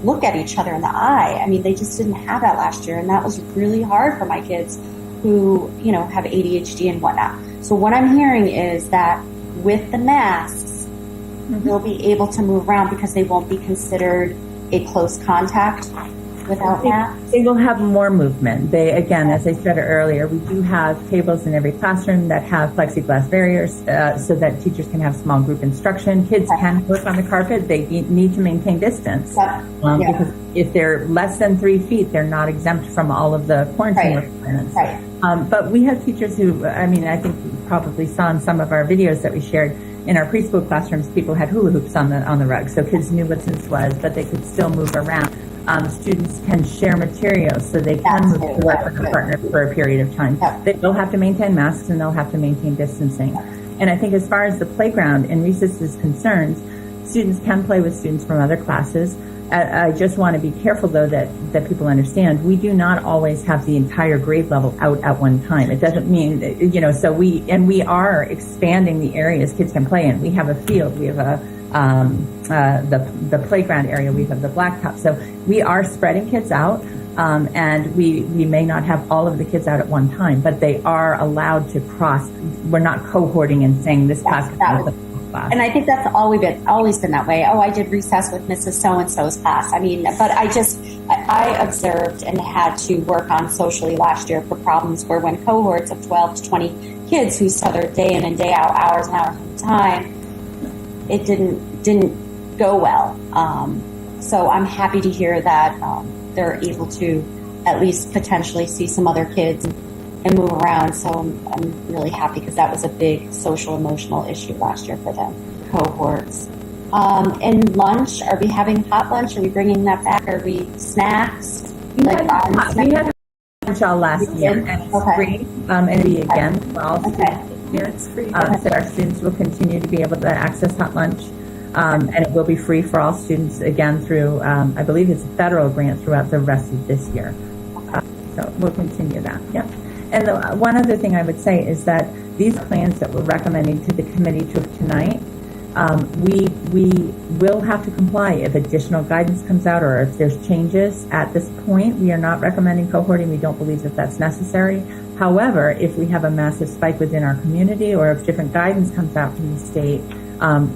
look at each other in the eye. They just didn't have that last year. And that was really hard for my kids who, have ADHD and whatnot. So what I'm hearing is that with the masks, they'll be able to move around because they won't be considered a close contact without masks. They will have more movement. Again, as I said earlier, we do have tables in every classroom that have plexiglass barriers so that teachers can have small group instruction. Kids can work on the carpet. They need to maintain distance because if they're less than 3 feet, they're not exempt from all of the quarantine requirements. Right. But we have teachers who, I think you probably saw in some of our videos that we shared, in our preschool classrooms, people had hula hoops on the rug, so kids knew what this was, but they could still move around. students can share materials, so they can move to work with a partner for a period of time. They will have to maintain masks and they'll have to maintain distancing. And I think as far as the playground and recess is concerned, students can play with students from other classes. I just want to be careful, though, that people understand we do not always have the entire grade level out at one time. It doesn't mean, so we are expanding the areas kids can play in. We have a field, we have the playground area, we have the blacktop. So we are spreading kids out, and we may not have all of the kids out at one time, but they are allowed to cross. We're not cohorting and saying this class is the class. And I think that's always been that way. Oh, I did recess with Mrs. So-and-so's class. I mean, but I observed and had to work on socially last year for problems where when cohorts of 12 to 20 kids who saw their day in and day out, hours and hours at a time, it didn't go well. So I'm happy to hear that they're able to at least potentially see some other kids and move around. So I'm really happy because that was a big social emotional issue last year for them, cohorts. And lunch, are we having hot lunch? Are we bringing that back? Are we snacks? We had lunch all last year, and it's free, and we again for all students here. It's free. So our students will continue to be able to access hot lunch, and it will be free for all students again through, I believe it's a federal grant throughout the rest of this year. So we'll continue that. Yeah. And one other thing I would say is that these plans that we're recommending to the committee tonight, we will have to comply if additional guidance comes out or if there's changes. At this point, we are not recommending cohorting. We don't believe that that's necessary. However, if we have a massive spike within our community or if different guidance comes out from the state,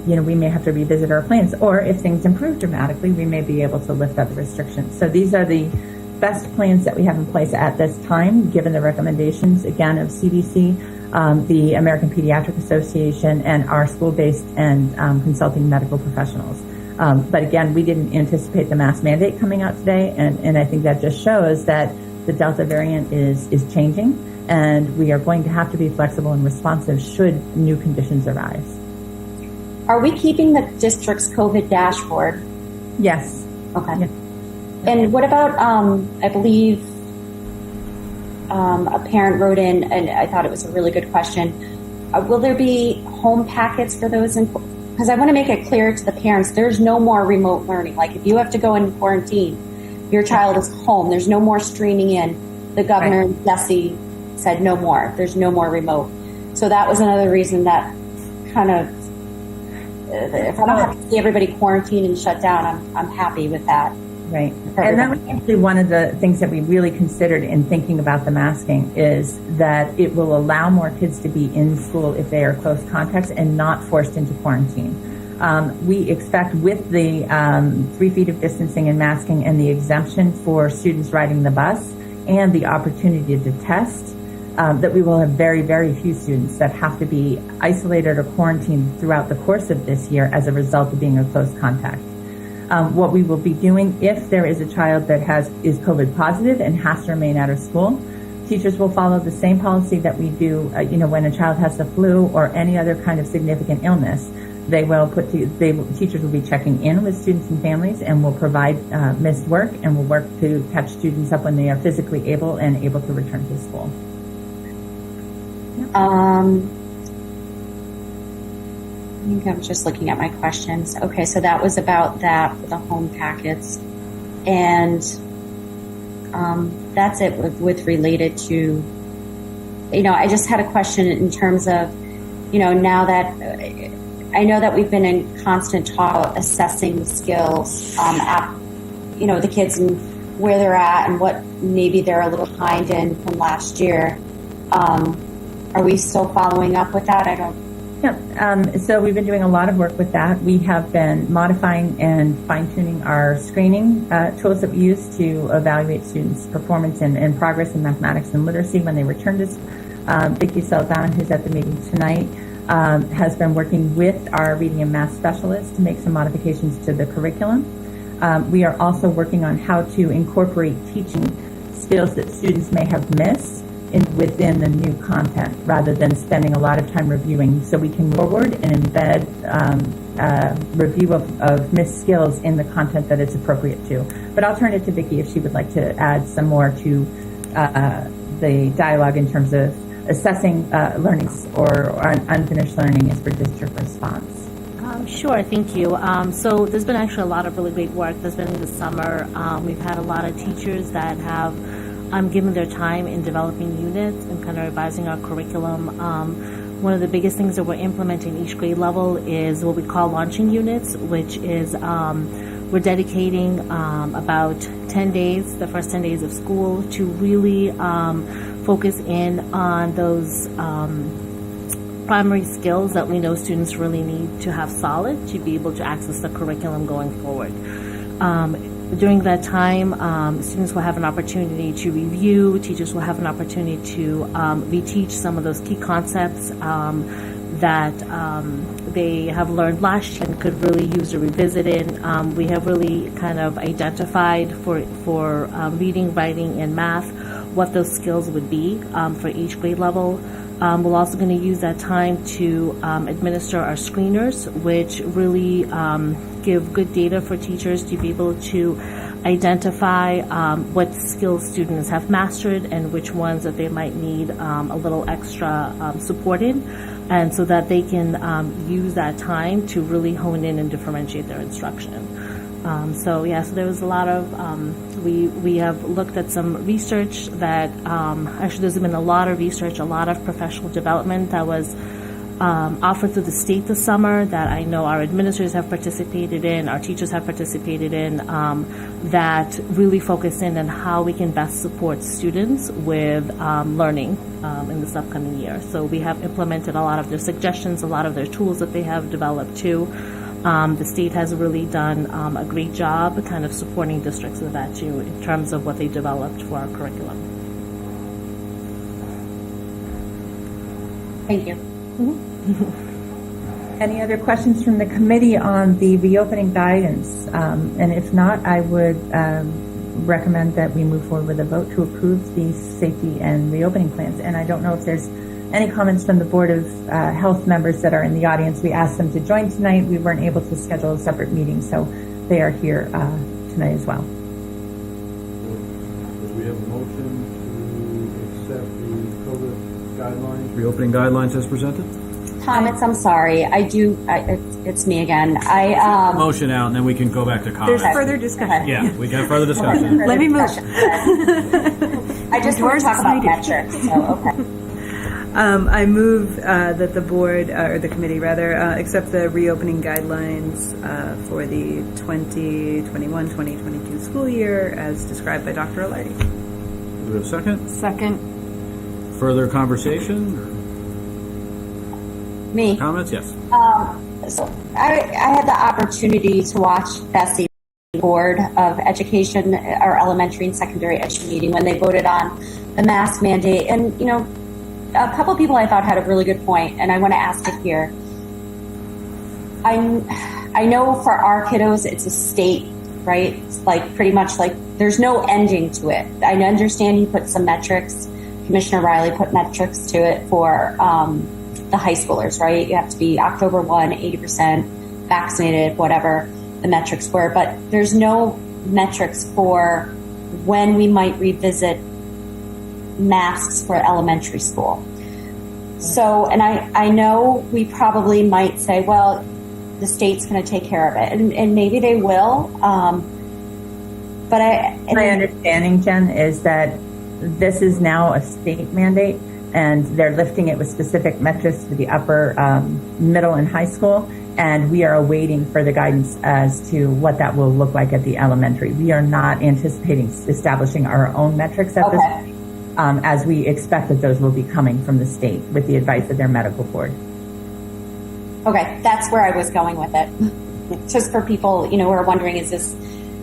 we may have to revisit our plans. Or if things improve dramatically, we may be able to lift other restrictions. So these are the best plans that we have in place at this time, given the recommendations, again, of CDC, the American Pediatric Association, and our school-based and consulting medical professionals. But again, we didn't anticipate the mask mandate coming out today, and I think that just shows that the Delta variant is changing, and we are going to have to be flexible and responsive should new conditions arise. Are we keeping the district's COVID dashboard? Yes. Okay. Yeah. And what about, I believe a parent wrote in, and I thought it was a really good question. Will there be home packets for those? Because I want to make it clear to the parents, there's no more remote learning. Like if you have to go in quarantine, your child is home. There's no more streaming in. The governor, right. Jesse, said no more. There's no more remote. So that was another reason that kind of, if I don't have to see everybody quarantined and shut down, I'm happy with that. Right. And that was actually one of the things that we really considered in thinking about the masking is that it will allow more kids to be in school if they are close contacts and not forced into quarantine. We expect with the 3 feet of distancing and masking and the exemption for students riding the bus and the opportunity to test, that we will have very, very few students that have to be isolated or quarantined throughout the course of this year as a result of being a close contact. What we will be doing if there is a child that is COVID positive and has to remain out of school, teachers will follow the same policy that we do, when a child has the flu or any other kind of significant illness. Teachers will be checking in with students and families and will provide missed work and will work to catch students up when they are physically able to return to school. I think I'm just looking at my questions. Okay, so that was about that for the home packets. And that's it with related to, I just had a question in terms of, now that I know that we've been in constant talk assessing the skills, the kids and where they're at and what maybe they're a little behind in from last year. Are we still following up with that? Yeah, so we've been doing a lot of work with that. We have been modifying and fine-tuning our screening tools that we use to evaluate students' performance and progress in mathematics and literacy when they return to school. Vicki Saldana, who's at the meeting tonight, has been working with our reading and math specialists to make some modifications to the curriculum. We are also working on how to incorporate teaching skills that students may have missed within the new content rather than spending a lot of time reviewing, so we can move forward and embed review of missed skills in the content that it's appropriate to. But I'll turn it to Vicki if she would like to add some more to the dialogue in terms of assessing learnings or unfinished learning as per district response. Sure, thank you. So there's been actually a lot of really great work that's been in the summer. We've had a lot of teachers that have given their time in developing units and kind of revising our curriculum. One of the biggest things that we're implementing each grade level is what we call launching units, which is we're dedicating about 10 days, the first 10 days of school, to really focus in on those primary skills that we know students really need to have solid to be able to access the curriculum going forward. During that time, students will have an opportunity to review, teachers will have an opportunity to reteach some of those key concepts that they have learned last year and could really use to revisit it. We have really kind of identified for reading, writing, and math what those skills would be for each grade level. We're also going to use that time to administer our screeners, which really give good data for teachers to be able to identify what skills students have mastered and which ones that they might need a little extra support in, and so that they can use that time to really hone in and differentiate their instruction. So there was a lot of, we have looked at some research that, actually there's been a lot of research, a lot of professional development that was offered through the state this summer that I know our administrators have participated in, our teachers have participated in, that really focus in on how we can best support students with learning in this upcoming year. So we have implemented a lot of their suggestions, a lot of their tools that they have developed too. The state has really done a great job kind of supporting districts with that too in terms of what they developed for our curriculum. Thank you. Any other questions from the committee on the reopening guidance? And if not, I would recommend that we move forward with a vote to approve the safety and reopening plans. And I don't know if there's any comments from the Board of Health members that are in the audience. We asked them to join tonight. We weren't able to schedule a separate meeting, so they are here tonight as well. Do we have a motion to accept the COVID guidelines, reopening guidelines as presented? Comments, I'm sorry. It's me again. Motion out, and then we can go back to comments. There's further discussion. Yeah, we can have further discussion. Let me move. I just want to talk about metrics, so okay. I move that the board, or the committee rather, accept the reopening guidelines for the 2021-2022 school year as described by Dr. Alardi. Do we have a second? Second. Further conversation? Or Me. comments? Yes. So I had the opportunity to watch Bessie Board of Education, our elementary and secondary education meeting, when they voted on the mask mandate. And, you know, a couple people I thought had a really good point, and I want to ask it here. I know for our kiddos, it's a state, right? It's like pretty much like there's no ending to it. I understand you put some metrics. Commissioner Riley put metrics to it for the high schoolers, right? You have to be October 1, 80% vaccinated, whatever the metrics were. But there's no metrics for when we might revisit masks for elementary school. So, and I know we probably might say, well, the state's going to take care of it, and maybe they will. But my understanding, Jen, is that this is now a state mandate, and they're lifting it with specific metrics for the upper, middle, and high school. And we are awaiting further guidance as to what that will look like at the elementary. We are not anticipating establishing our own metrics at this point. As we expect that those will be coming from the state with the advice of their medical board. Okay, that's where I was going with it. Just for people, you know, who are wondering, is this,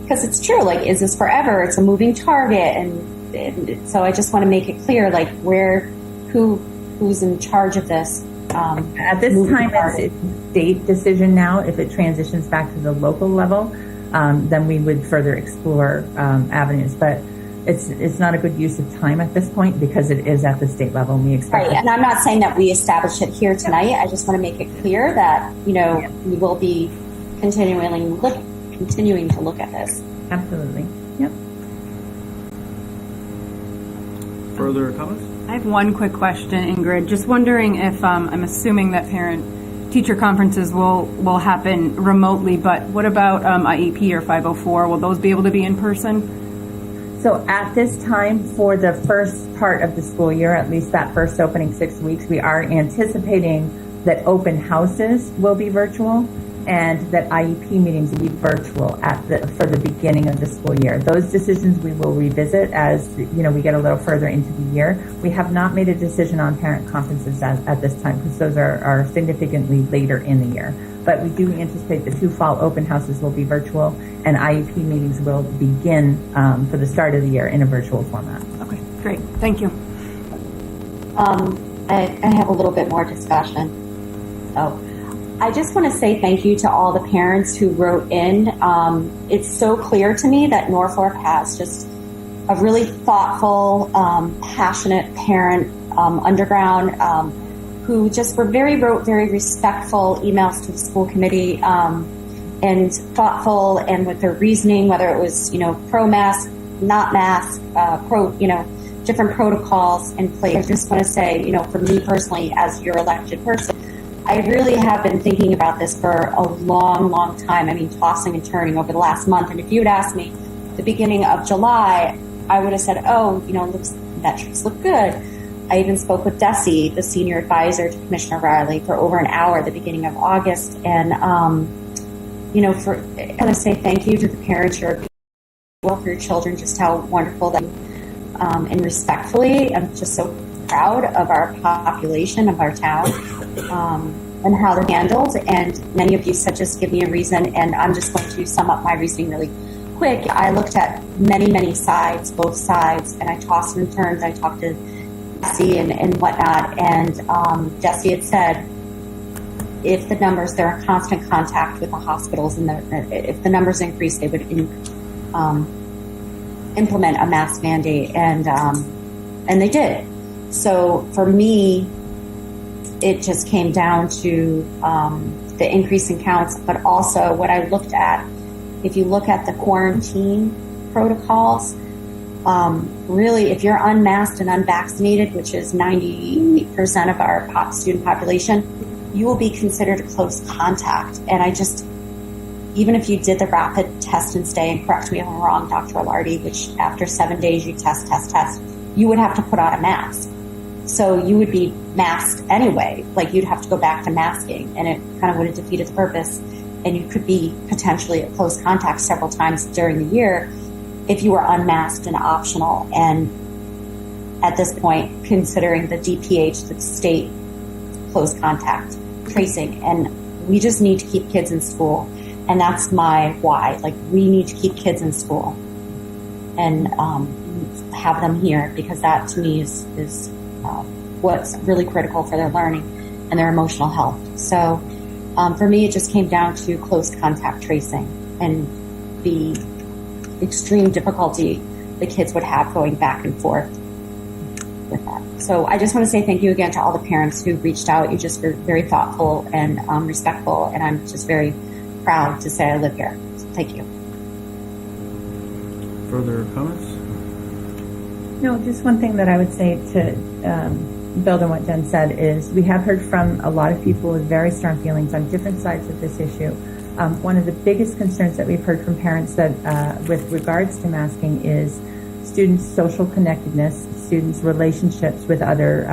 because it's true, like, is this forever? It's a moving target. And so I just want to make it clear, like, who's in charge of this. At this time, it's a state decision now. If it transitions back to the local level, then we would further explore avenues. But it's not a good use of time at this point because it is at the state level, and we expect Right, and I'm not saying that we establish it here tonight. I just want to make it clear that, we will be continuing to look at this. Absolutely. Yep. Further comments? I have one quick question, Ingrid. Just wondering if, I'm assuming that parent-teacher conferences will happen remotely, but what about IEP or 504? Will those be able to be in person? So at this time, for the first part of the school year, at least that first opening 6 weeks, we are anticipating that open houses will be virtual and that IEP meetings will be virtual for the beginning of the school year. Those decisions we will revisit as we get a little further into the year. We have not made a decision on parent conferences at this time because those are significantly later in the year. But we do anticipate the 2 fall open houses will be virtual and IEP meetings will begin for the start of the year in a virtual format. Okay, great. Thank you. I have a little bit more discussion. So I just want to say thank you to all the parents who wrote in. It's so clear to me that Norfolk has just a really thoughtful, passionate parent underground who just wrote very respectful emails to the school committee and thoughtful and with their reasoning, whether it was, pro-mask, not mask, different protocols in place. I just want to say, for me personally, as your elected person, I really have been thinking about this for a long, long time. I mean, tossing and turning over the last month. And if you had asked me at the beginning of July, I would have said, metrics look good. I even spoke with Desi, the senior advisor to Commissioner Riley, for over an hour at the beginning of August. And, I want to say thank you to the parents who are well for your children, just how wonderful that and respectfully. I'm just so proud of our population, of our town, and how they're handled. And many of you said, just give me a reason. And I'm just going to sum up my reasoning really quick. I looked at many sides, both sides, and I tossed and turned. I talked to Jesse and whatnot. And Jesse had said, if the numbers, they're in constant contact with the hospitals, and if the numbers increase, they would implement a mask mandate. And they did. So for me, it just came down to the increase in counts, but also what I looked at, if you look at the quarantine protocols, really, if you're unmasked and unvaccinated, which is 90% of our student population, you will be considered a close contact. And even if you did the rapid test and stay, and correct me if I'm wrong, Dr. Alardi, which after 7 days you test, you would have to put on a mask. So you would be masked anyway, like you'd have to go back to masking, and it kind of would have defeated the purpose. And you could be potentially at close contact several times during the year if you were unmasked and optional. And at this point, considering the DPH, the state close contact tracing, and we just need to keep kids in school. And that's my why. Like, we need to keep kids in school and have them here, because that to me is what's really critical for their learning and their emotional health. So for me, it just came down to close contact tracing and the extreme difficulty the kids would have going back and forth with that. So I just want to say thank you again to all the parents who reached out. You just were very thoughtful and respectful, and I'm just very proud to say I live here. So thank you. Further comments? No, just one thing that I would say to build on what Jen said is we have heard from a lot of people with very strong feelings on different sides of this issue. One of the biggest concerns that we've heard from parents that with regards to masking is students' social connectedness, students' relationships with other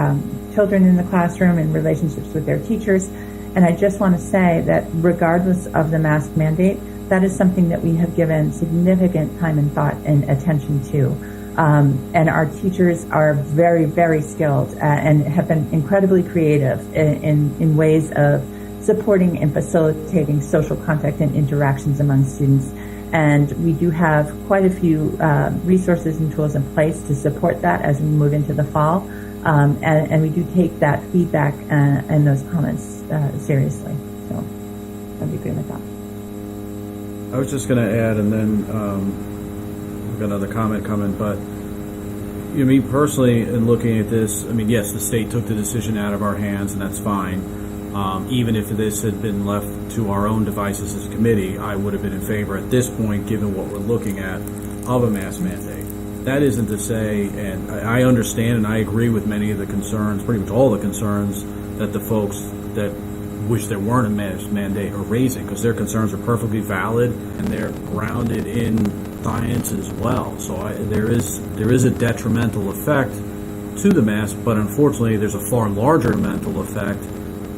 children in the classroom and relationships with their teachers. And I just want to say that regardless of the mask mandate, that is something that we have given significant time and thought and attention to. And our teachers are very, very skilled and have been incredibly creative in ways of supporting and facilitating social contact and interactions among students. And we do have quite a few resources and tools in place to support that as we move into the fall. And we do take that feedback and those comments seriously. So I'd agree with that. I was just going to add, and then I've got another comment coming, but me personally, in looking at this, I mean, yes, the state took the decision out of our hands, and that's fine. Even if this had been left to our own devices as a committee, I would have been in favor at this point, given what we're looking at, of a mask mandate. That isn't to say, and I understand and I agree with many of the concerns, pretty much all the concerns that the folks that wish there weren't a mask mandate are raising, because their concerns are perfectly valid and they're grounded in science as well. So there is a detrimental effect to the mask, but unfortunately there's a far larger detrimental effect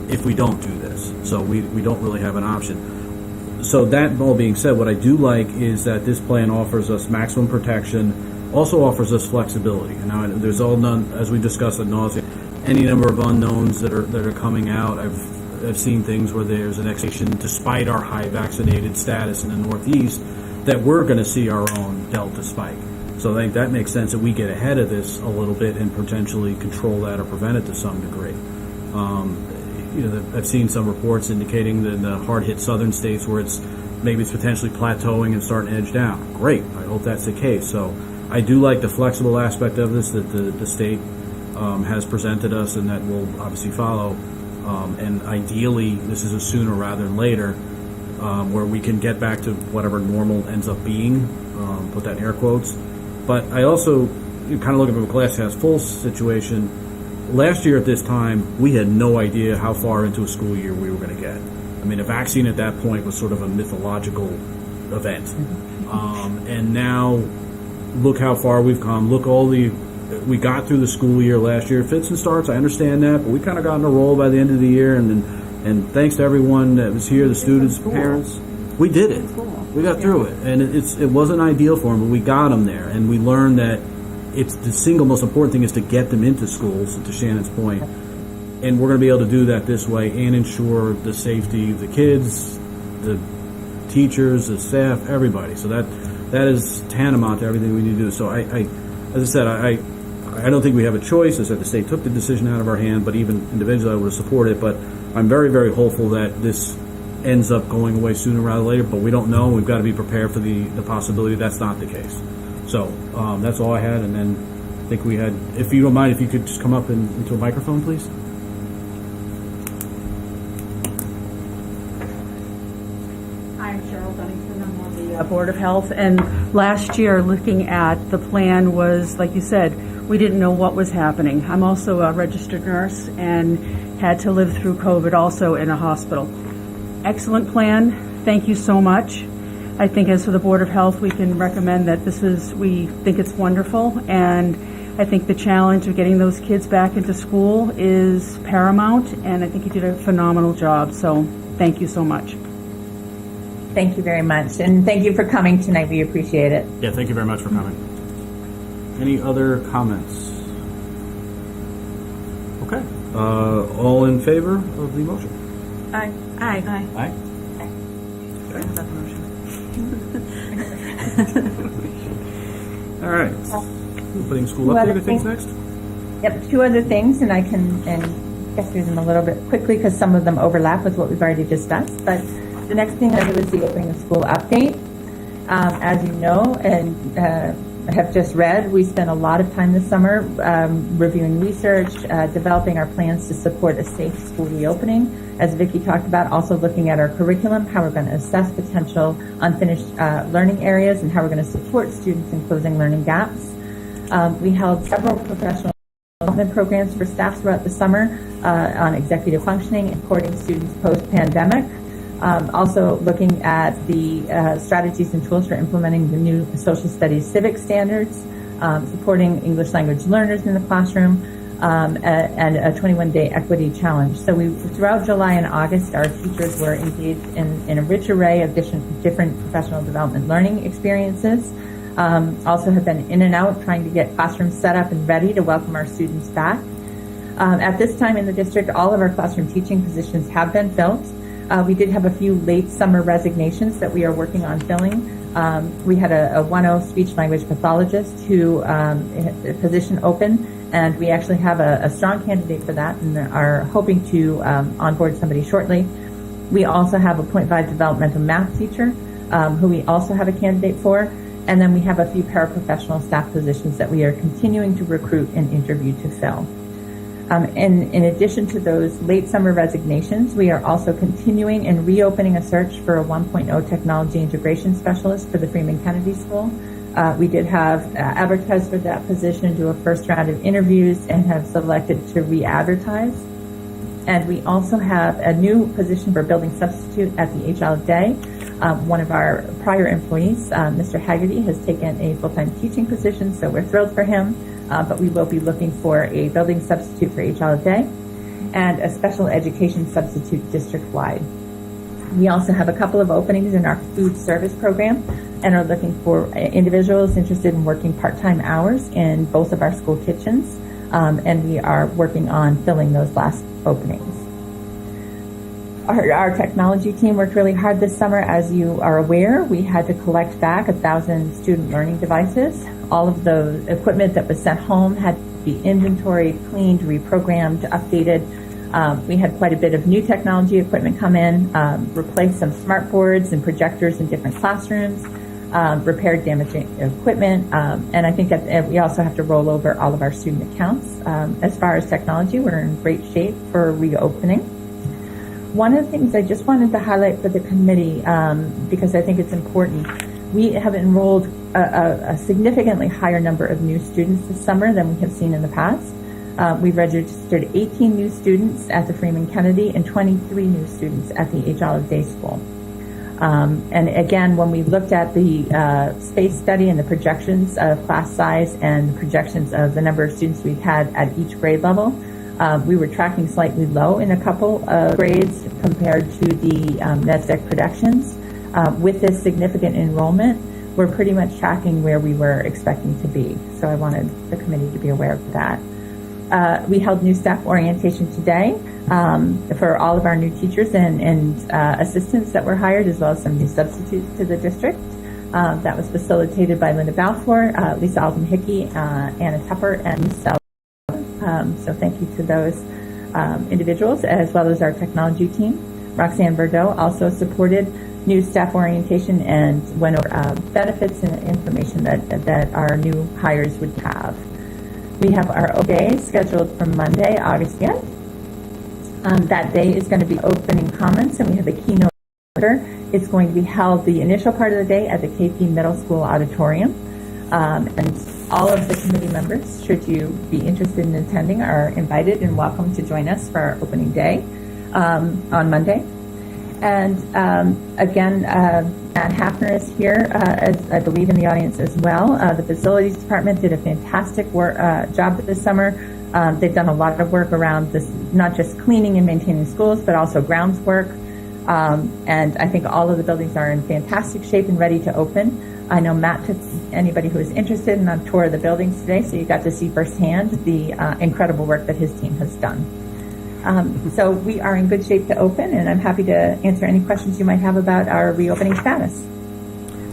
if we don't do this. So we don't really have an option. So that all being said, what I do like is that this plan offers us maximum protection, also offers us flexibility. And now there's all none, as we discussed ad nauseam, any number of unknowns that are coming out. I've seen things where there's an expectation, despite our high vaccinated status in the Northeast, that we're going to see our own Delta spike. So I think that makes sense that we get ahead of this a little bit and potentially control that or prevent it to some degree. I've seen some reports indicating that in the hard-hit southern states where it's potentially plateauing and starting to edge down. Great. I hope that's the case. So I do like the flexible aspect of this that the state has presented us, and that we'll obviously follow. And ideally, this is a sooner rather than later, where we can get back to whatever normal ends up being, put that in air quotes. But I also kind of look at a glass half full situation. Last year at this time, we had no idea how far into a school year we were going to get. I mean, a vaccine at that point was sort of a mythological event. And now, look how far we've come. Look we got through the school year last year. Fits and starts, I understand that, but we kind of got in a roll by the end of the year, and thanks to everyone that was here, the students, parents, we did it. We got through it, and it wasn't ideal for them, but we got them there, and we learned that it's the single most important thing is to get them into schools, to Shannon's point, and we're going to be able to do that this way and ensure the safety of the kids, the teachers, the staff, everybody. So that is tantamount to everything we need to do. So as I said, I don't think we have a choice. As I said, the state took the decision out of our hand, but even individually I would have supported it. But I'm very, very hopeful that this ends up going away sooner rather than later, but we don't know. We've got to be prepared for the possibility that's not the case. So that's all I had, and then I think we had, if you don't mind, if you could just come up into a microphone, please. I'm Cheryl Dunnington. I'm on the Board of Health, and last year looking at the plan was, like you said, we didn't know what was happening. I'm also a registered nurse and had to live through COVID also in a hospital. Excellent plan. Thank you so much. I think as for the Board of Health, we can recommend that we think it's wonderful, and I think the challenge of getting those kids back into school is paramount, and I think you did a phenomenal job, so thank you so much. Thank you very much, and thank you for coming tonight. We appreciate it. Yeah, thank you very much for coming. Any other comments? Okay. All in favor of the motion? Aye. Aye. All right. Putting school update things next? Yep, two other things, and I can get through them a little bit quickly because some of them overlap with what we've already discussed. But the next thing I do is the opening of school update. As you know, and have just read, we spent a lot of time this summer reviewing research, developing our plans to support a safe school reopening. As Vicki talked about, also looking at our curriculum, how we're going to assess potential unfinished learning areas, and how we're going to support students in closing learning gaps. We held several professional development programs for staff throughout the summer on executive functioning and supporting students post-pandemic. Also looking at the strategies and tools for implementing the new social studies civic standards, supporting English language learners in the classroom, and a 21-day equity challenge. So throughout July and August, our teachers were engaged in a rich array of different professional development learning experiences. Also have been in and out trying to get classrooms set up and ready to welcome our students back. At this time in the district, all of our classroom teaching positions have been filled. We did have a few late summer resignations that we are working on filling. We had a 1.0 speech language pathologist who position open, and we actually have a strong candidate for that and are hoping to onboard somebody shortly. We also have a 0.5 developmental math teacher who we also have a candidate for. And then we have a few paraprofessional staff positions that we are continuing to recruit and interview to fill. In addition to those late summer resignations, we are also continuing and reopening a search for a 1.0 technology integration specialist for the Freeman Kennedy School. We did have advertised for that position, do a first round of interviews, and have selected to re-advertise. And we also have a new position for building substitute at the HL Day. One of our prior employees, Mr. Haggerty, has taken a full-time teaching position, so we're thrilled for him. But we will be looking for a building substitute for HL Day and a special education substitute district-wide. We also have a couple of openings in our food service program and are looking for individuals interested in working part-time hours in both of our school kitchens. And we are working on filling those last openings. Our technology team worked really hard this summer. As you are aware, we had to collect back 1,000 student learning devices. All of the equipment that was sent home had to be inventoried, cleaned, reprogrammed, updated. We had quite a bit of new technology equipment come in, replaced some smart boards and projectors in different classrooms, repaired damaged equipment, and I think that we also have to roll over all of our student accounts. As far as technology, we're in great shape for reopening. One of the things I just wanted to highlight for the committee, because I think it's important, we have enrolled a significantly higher number of new students this summer than we have seen in the past. We've registered 18 new students at the Freeman Kennedy and 23 new students at the H. Olive Day School. And again, when we looked at the space study and the projections of class size and the projections of the number of students we've had at each grade level, we were tracking slightly low in a couple of grades compared to the NESDEC projections. With this significant enrollment, we're pretty much tracking where we were expecting to be. So I wanted the committee to be aware of that. We held new staff orientation today for all of our new teachers and assistants that were hired, as well as some new substitutes to the district. That was facilitated by Linda Balfour, Lisa Alden-Hickey, Anna Tupper, and Michelle. So thank you to those individuals, as well as our technology team. Roxanne Bordeaux also supported new staff orientation and went over benefits and information that our new hires would have. We have our day scheduled for Monday, August 10th. That day is going to be opening comments, and we have a keynote speaker. It's going to be held the initial part of the day at the KP Middle School auditorium. And all of the committee members, should you be interested in attending, are invited and welcome to join us for our opening day on Monday. And again, Matt Hafner is here, as I believe in the audience as well. The facilities department did a fantastic job this summer. They've done a lot of work around this, not just cleaning and maintaining schools, but also grounds work. And I think all of the buildings are in fantastic shape and ready to open. I know Matt took anybody who is interested in a tour of the buildings today, so you got to see firsthand the incredible work that his team has done. So we are in good shape to open, and I'm happy to answer any questions you might have about our reopening status.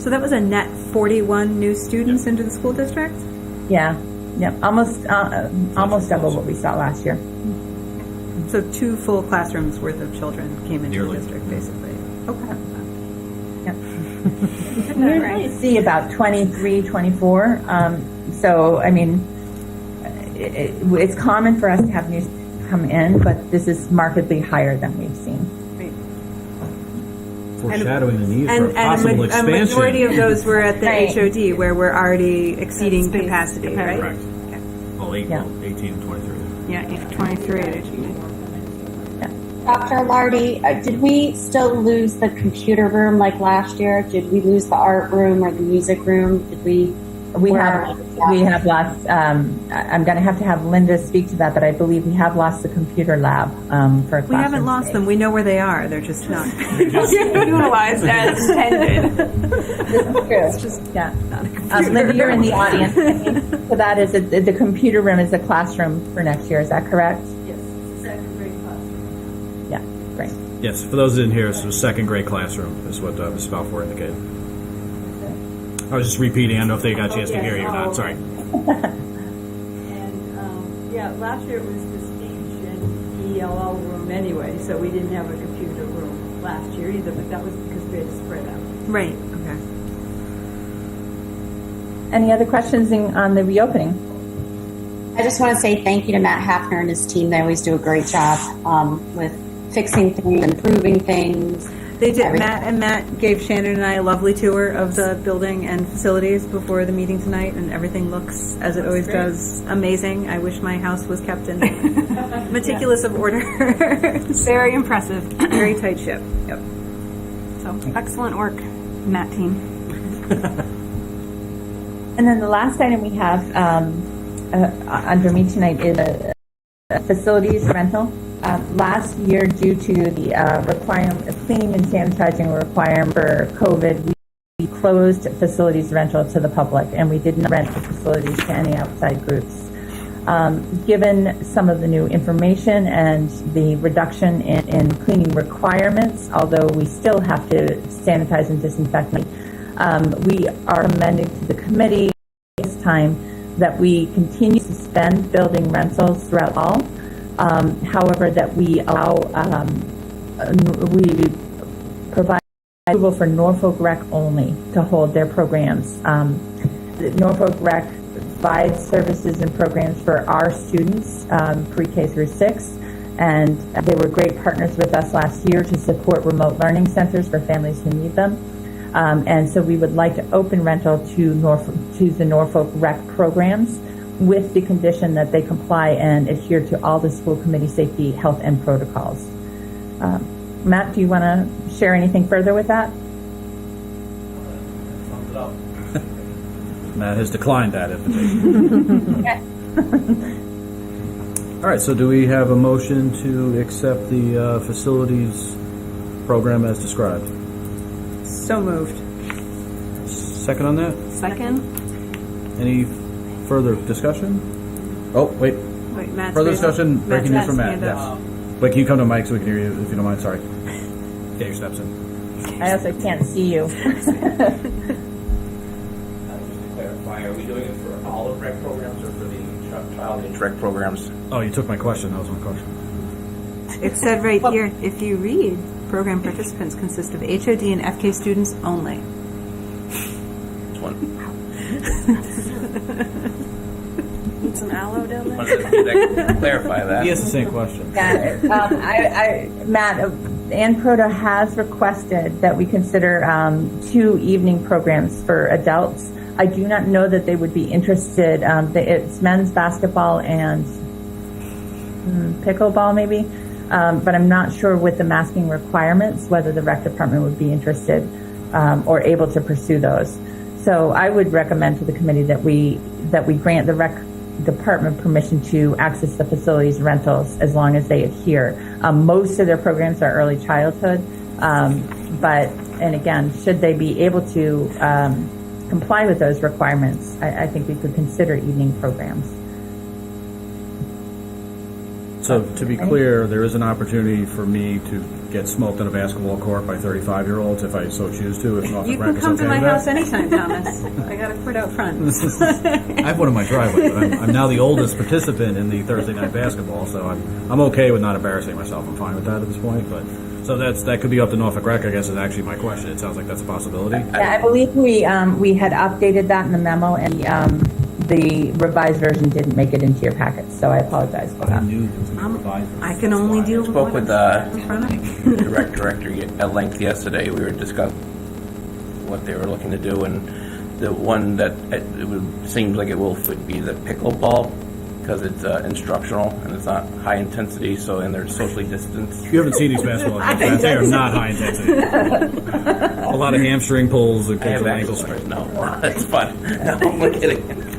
So that was a net 41 new students into the school district? Yeah, almost double what we saw last year. So 2 full classrooms worth of children came into Nearly. the district, basically. Okay. We usually see about 23, 24. So, I mean, it's common for us to have new students come in, but this is markedly higher than we've seen. Foreshadowing the need for a And possible a expansion. majority of those were at the Right. HOD, where we're already exceeding Space capacity, right? Correct. Okay. Well, 18 and 23. Yeah, 23 at HED. Dr. Lardy, did we still lose the computer room like last year? Did we lose the art room or the music room? Did we? We have lost. I'm going to have Linda speak to that, but I believe we have lost the computer lab for a classroom We haven't lost space. them. We know where they are. They're just not. Utilized as intended. It's just Linda, you're in the audience. So that is the computer room is a classroom for next year. Is that correct? Yes, it's a second grade classroom. Yeah, great. Yes, for those that didn't hear, so second grade classroom is what Ms. Balfour indicated. I was just repeating. I don't know if they got a chance to hear you or not. Sorry. And, last year it was the speech and ELL room anyway, so we didn't have a computer room last year either, but that was because we had to spread out. Right. Okay. Any other questions on the reopening? I just want to say thank you to Matt Hafner and his team. They always do a great job with fixing things, improving things. They did. Everything. Matt gave Shannon and I a lovely tour of the building and facilities before the meeting tonight, and everything looks, as it always does, amazing. I wish my house was kept in meticulous of order. Very impressive. Very tight ship. Yep. So excellent work, Matt team. And then the last item we have under me tonight is a facilities rental. Last year, due to the cleaning and sanitizing requirement for COVID, we closed facilities rental to the public, and we didn't rent the facilities to any outside groups. Given some of the new information and the reduction in cleaning requirements, although we still have to sanitize and disinfect, we are recommending to the committee this time that we continue to suspend building rentals throughout all. However, that we allow, we provide approval for Norfolk Rec only to hold their programs. Norfolk Rec provides services and programs for our students, pre-K through 6, and they were great partners with us last year to support remote learning centers for families who need them. And so we would like to open rental to the Norfolk Rec programs, with the condition that they comply and adhere to all the school committee safety, health, and protocols. Matt, do you want to share anything further with that? Matt has declined that invitation. All right, so do we have a motion to accept the facilities program as described? So moved. Second on that? Second. Any further discussion? Oh, wait. Wait, Matt's Further raising- discussion, Matt's breaking news from Matt, hand yes. up. Wait, can you come to Mike so we can hear you, if you don't mind? Sorry. Get your steps in. I also can't see you. Just to clarify, are we doing it for all of rec programs or for the child age rec programs? Oh, you took my question. That was my question. It said right here, if you read, program participants consist of HOD and FK students only. Just want Need some aloe down there? to clarify that. He has the same question. Yeah, Matt, Ann Proto has requested that we consider 2 evening programs for adults. I do not know that they would be interested. It's men's basketball and pickleball, maybe. But I'm not sure with the masking requirements whether the rec department would be interested or able to pursue those. So I would recommend to the committee that we grant the rec department permission to access the facilities rentals as long as they adhere. Most of their programs are early childhood, and again, should they be able to comply with those requirements, I think we could consider evening programs. So to be clear, there is an opportunity for me to get smoked on a basketball court by 35-year-olds if I so choose to. If Norfolk You Rec can is come to okay my with house that. anytime, Thomas. I got a court out front. I have one in my driveway, but I'm now the oldest participant in the Thursday night basketball, so I'm okay with not embarrassing myself. I'm fine with that at this point. But so that could be up to Norfolk Rec, I guess, is actually my question. It sounds like that's a possibility. Yeah, I believe we had updated that in the memo, and the revised version didn't make it into your packets, so I apologize for that. I can only deal with Spoke with in front of me. the rec director at length yesterday. We were discussing what they were looking to do, and the one that seems like it will be the pickleball because it's instructional and it's not high intensity, and they're socially distanced. You haven't seen these basketball games. They are not high intensity. A lot of hamstring pulls and I have ankle ankle sprains. sprains. No, that's fun. No, I'm kidding.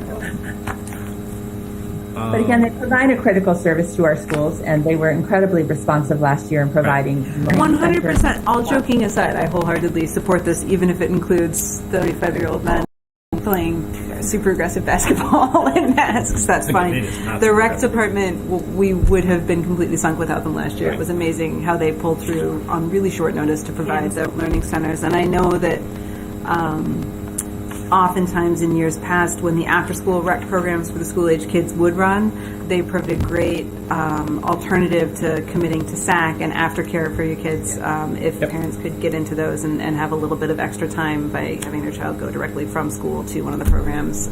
But again, they provide a critical service to our schools, and they were incredibly responsive last year in providing 100%. All joking aside, I wholeheartedly support this, even if it includes 35-year-old men playing super aggressive basketball in masks. That's fine. The rec department, we would have been completely sunk without them last year. It was amazing how they pulled through on really short notice to provide the learning centers. And I know that oftentimes in years past, when the after-school rec programs for the school-age kids would run, they provided a great alternative to committing to SAC and aftercare for your kids if parents could get into those and have a little bit of extra time by having their child go directly from school to one of the programs.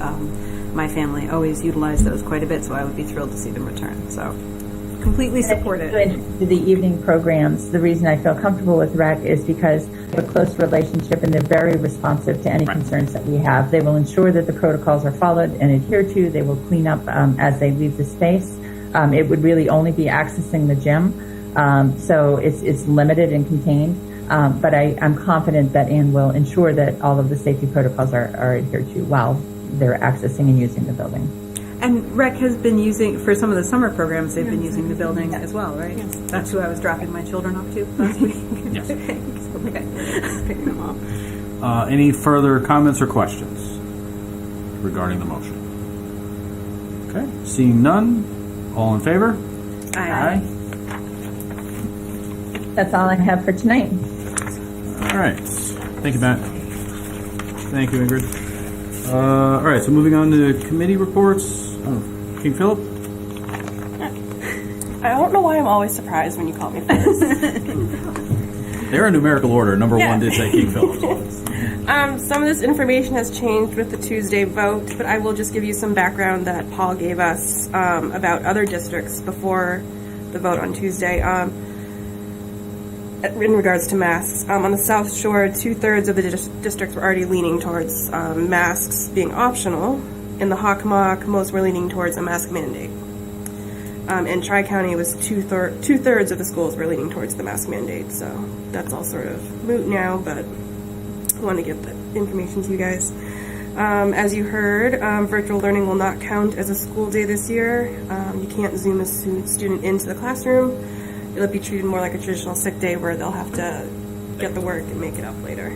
My family always utilized those quite a bit, so I would be thrilled to see them return. So completely support it. To the evening programs, the reason I feel comfortable with REC is because we have a close relationship and they're very responsive to any concerns that we have. They will ensure that the protocols are followed and adhered to. They will clean up as they leave the space. It would really only be accessing the gym, so it's limited and contained. But I'm confident that Ann will ensure that all of the safety protocols are adhered to while they're accessing and using the building. And REC has been using, for some of the summer programs, they've been using the building as well, right? Yes. That's who I was dropping my children off to last week. Yes. Okay. Picking them up. Any further comments or questions regarding the motion? Okay, seeing none, all in favor? Aye. That's all I have for tonight. All right. Thank you, Matt. Thank you, Ingrid. All right, so moving on to committee reports. King Philip? I don't know why I'm always surprised when you call me first. They're in numerical order. Number one did say King Philip. Some of this information has changed with the Tuesday vote, but I will just give you some background that Paul gave us about other districts before the vote on Tuesday. In regards to masks, on the South Shore, 2/3 of the districts were already leaning towards masks being optional. In the Hvac, most were leaning towards a mask mandate. In Tri-County, it was two-thirds of the schools were leaning towards the mask mandate, so that's all sort of moot now, but I want to get the information to you guys. As you heard, virtual learning will not count as a school day this year. You can't Zoom a student into the classroom. It'll be treated more like a traditional sick day where they'll have to get the work and make it up later.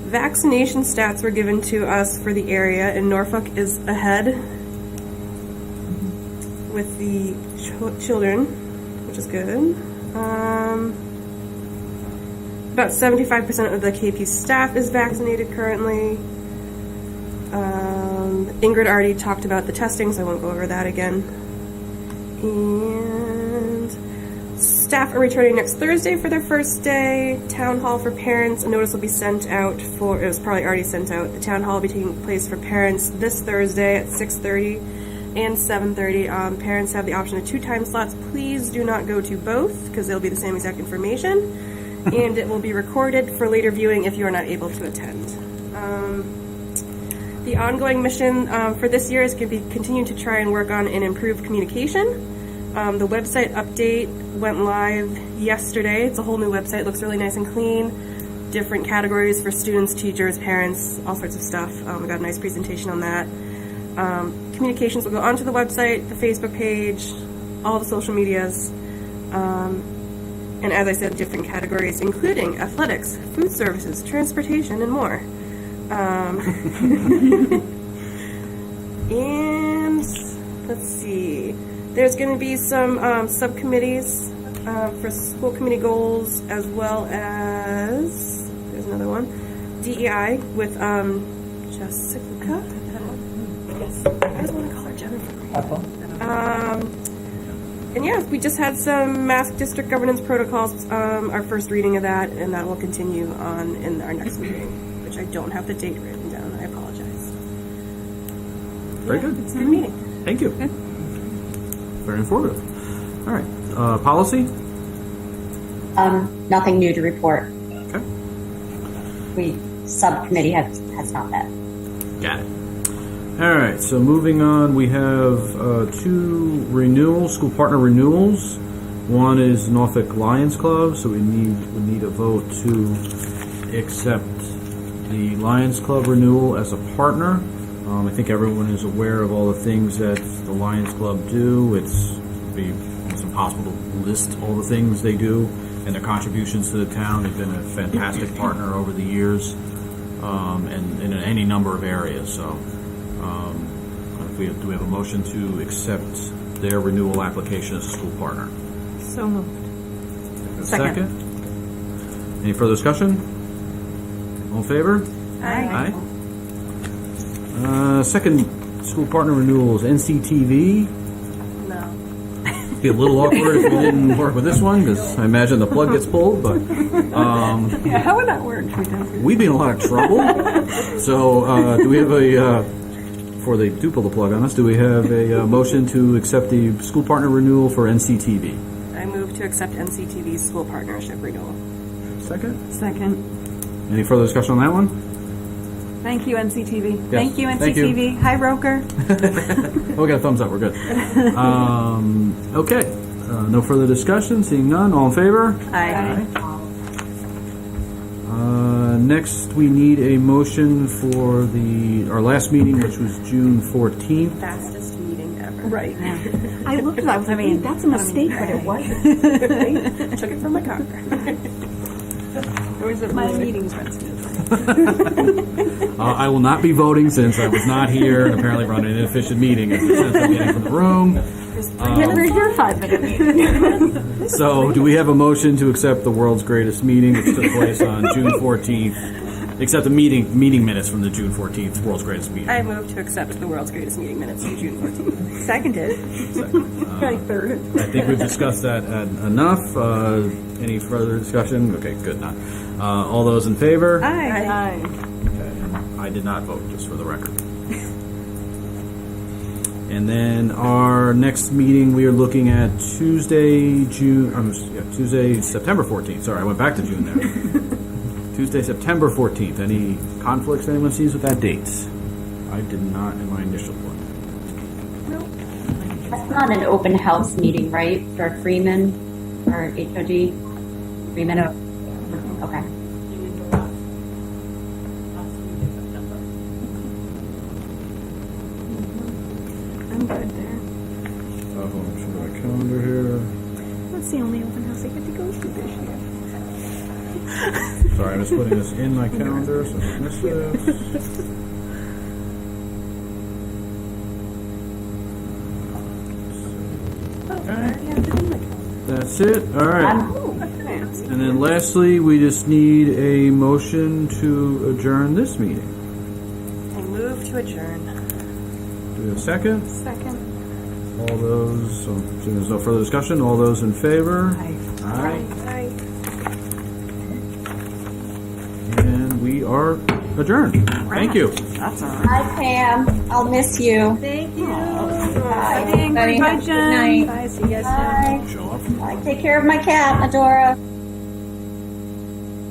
Vaccination stats were given to us for the area, and Norfolk is ahead with the children, which is good. About 75% of the KP staff is vaccinated currently. Ingrid already talked about the testing, so I won't go over that again. And staff are returning next Thursday for their first day. Town hall for parents. A notice will be sent out for, it was probably already sent out. The town hall will be taking place for parents this Thursday at 6:30 and 7:30. Parents have the option of 2 time slots. Please do not go to both because they'll be the same exact information. And it will be recorded for later viewing if you are not able to attend. The ongoing mission for this year is going to be continue to try and work on and improve communication. The website update went live yesterday. It's a whole new website. It looks really nice and clean. Different categories for students, teachers, parents, all sorts of stuff. We got a nice presentation on that. Communications will go onto the website, the Facebook page, all the social medias. And as I said, different categories, including athletics, food services, transportation, and more. And let's see. There's going to be some subcommittees for school committee goals, as well as, there's another one, DEI with Jessica. Yes, I just want to call her Jennifer. And yeah, we just had some mask district governance protocols, our first reading of that, and that will continue on in our next meeting, which I don't have the date written down. I apologize. Very good. It's a good meeting. Thank you. Very informative. All right. Policy? Nothing new to report. Okay. Subcommittee has not met. Got it. All right. So moving on, we have 2 renewals, school partner renewals. One is Norfolk Lions Club, so we need a vote to accept the Lions Club renewal as a partner. I think everyone is aware of all the things that the Lions Club do. It's impossible to list all the things they do and their contributions to the town. They've been a fantastic partner over the years, and in any number of areas. So, do we have a motion to accept their renewal application as a school partner? So moved. Second. Any further discussion? All in favor? Aye. Second, school partner renewals, NCTV. No. Be a little awkward if we didn't work with this one, because I imagine the plug gets pulled, but Yeah, how would that work? we'd be in a lot of trouble. So, do we have before they do pull the plug on us, do we have a motion to accept the school partner renewal for NCTV? I move to accept NCTV's school partnership renewal. Second? Second. Any further discussion on that one? Thank you, NCTV. Yes, Thank you, thank you. NCTV. Hi, Roker. Oh, we got a thumbs up. We're good. Okay. No further discussion. Seeing none. All in favor? Aye. Next, we need a motion for our last meeting, which was June 14th. Fastest meeting ever. Right. I looked at it, I was like, wait, that's a mistake, but it wasn't. I took it from my car. Or is it my meetings went smoothly? I will not be voting since I was not here and apparently run an inefficient meeting and sent the meeting from the room. Where's your 5-minute meeting? So, do we have a motion to accept the world's greatest meeting, which took place on June 14th? Accept the meeting minutes from the June 14th world's greatest meeting. I move to accept the world's greatest meeting minutes from June 14th. Seconded. Third. I think we've discussed that enough. Any further discussion? Okay, good. Not. All those in favor? Aye. Okay. I did not vote, just for the record. And then our next meeting, we are looking at Tuesday, September 14th. Sorry, I went back to June there. Tuesday, September 14th. Any conflicts anyone sees with that date? I did not in my initial one. That's not an open house meeting, right, for Freeman or HOD? Freeman? Okay. I'm good there. Oh, show my calendar here. That's the only open house I get to go to this year. Sorry, I'm just putting this in my calendar, so I don't miss this. That's it. All right. And then lastly, we just need a motion to adjourn this meeting. I move to adjourn. Do we have a second? Second. All those, so there's no further discussion. All those in favor? Aye. Aye. Aye. And we are adjourned. Thank you. That's all right. Hi, Pam. I'll miss you. Thank you. Bye. Bye, Jen. Good night. Bye. See you guys soon. Bye. Bye. Take care of my cat, Adora.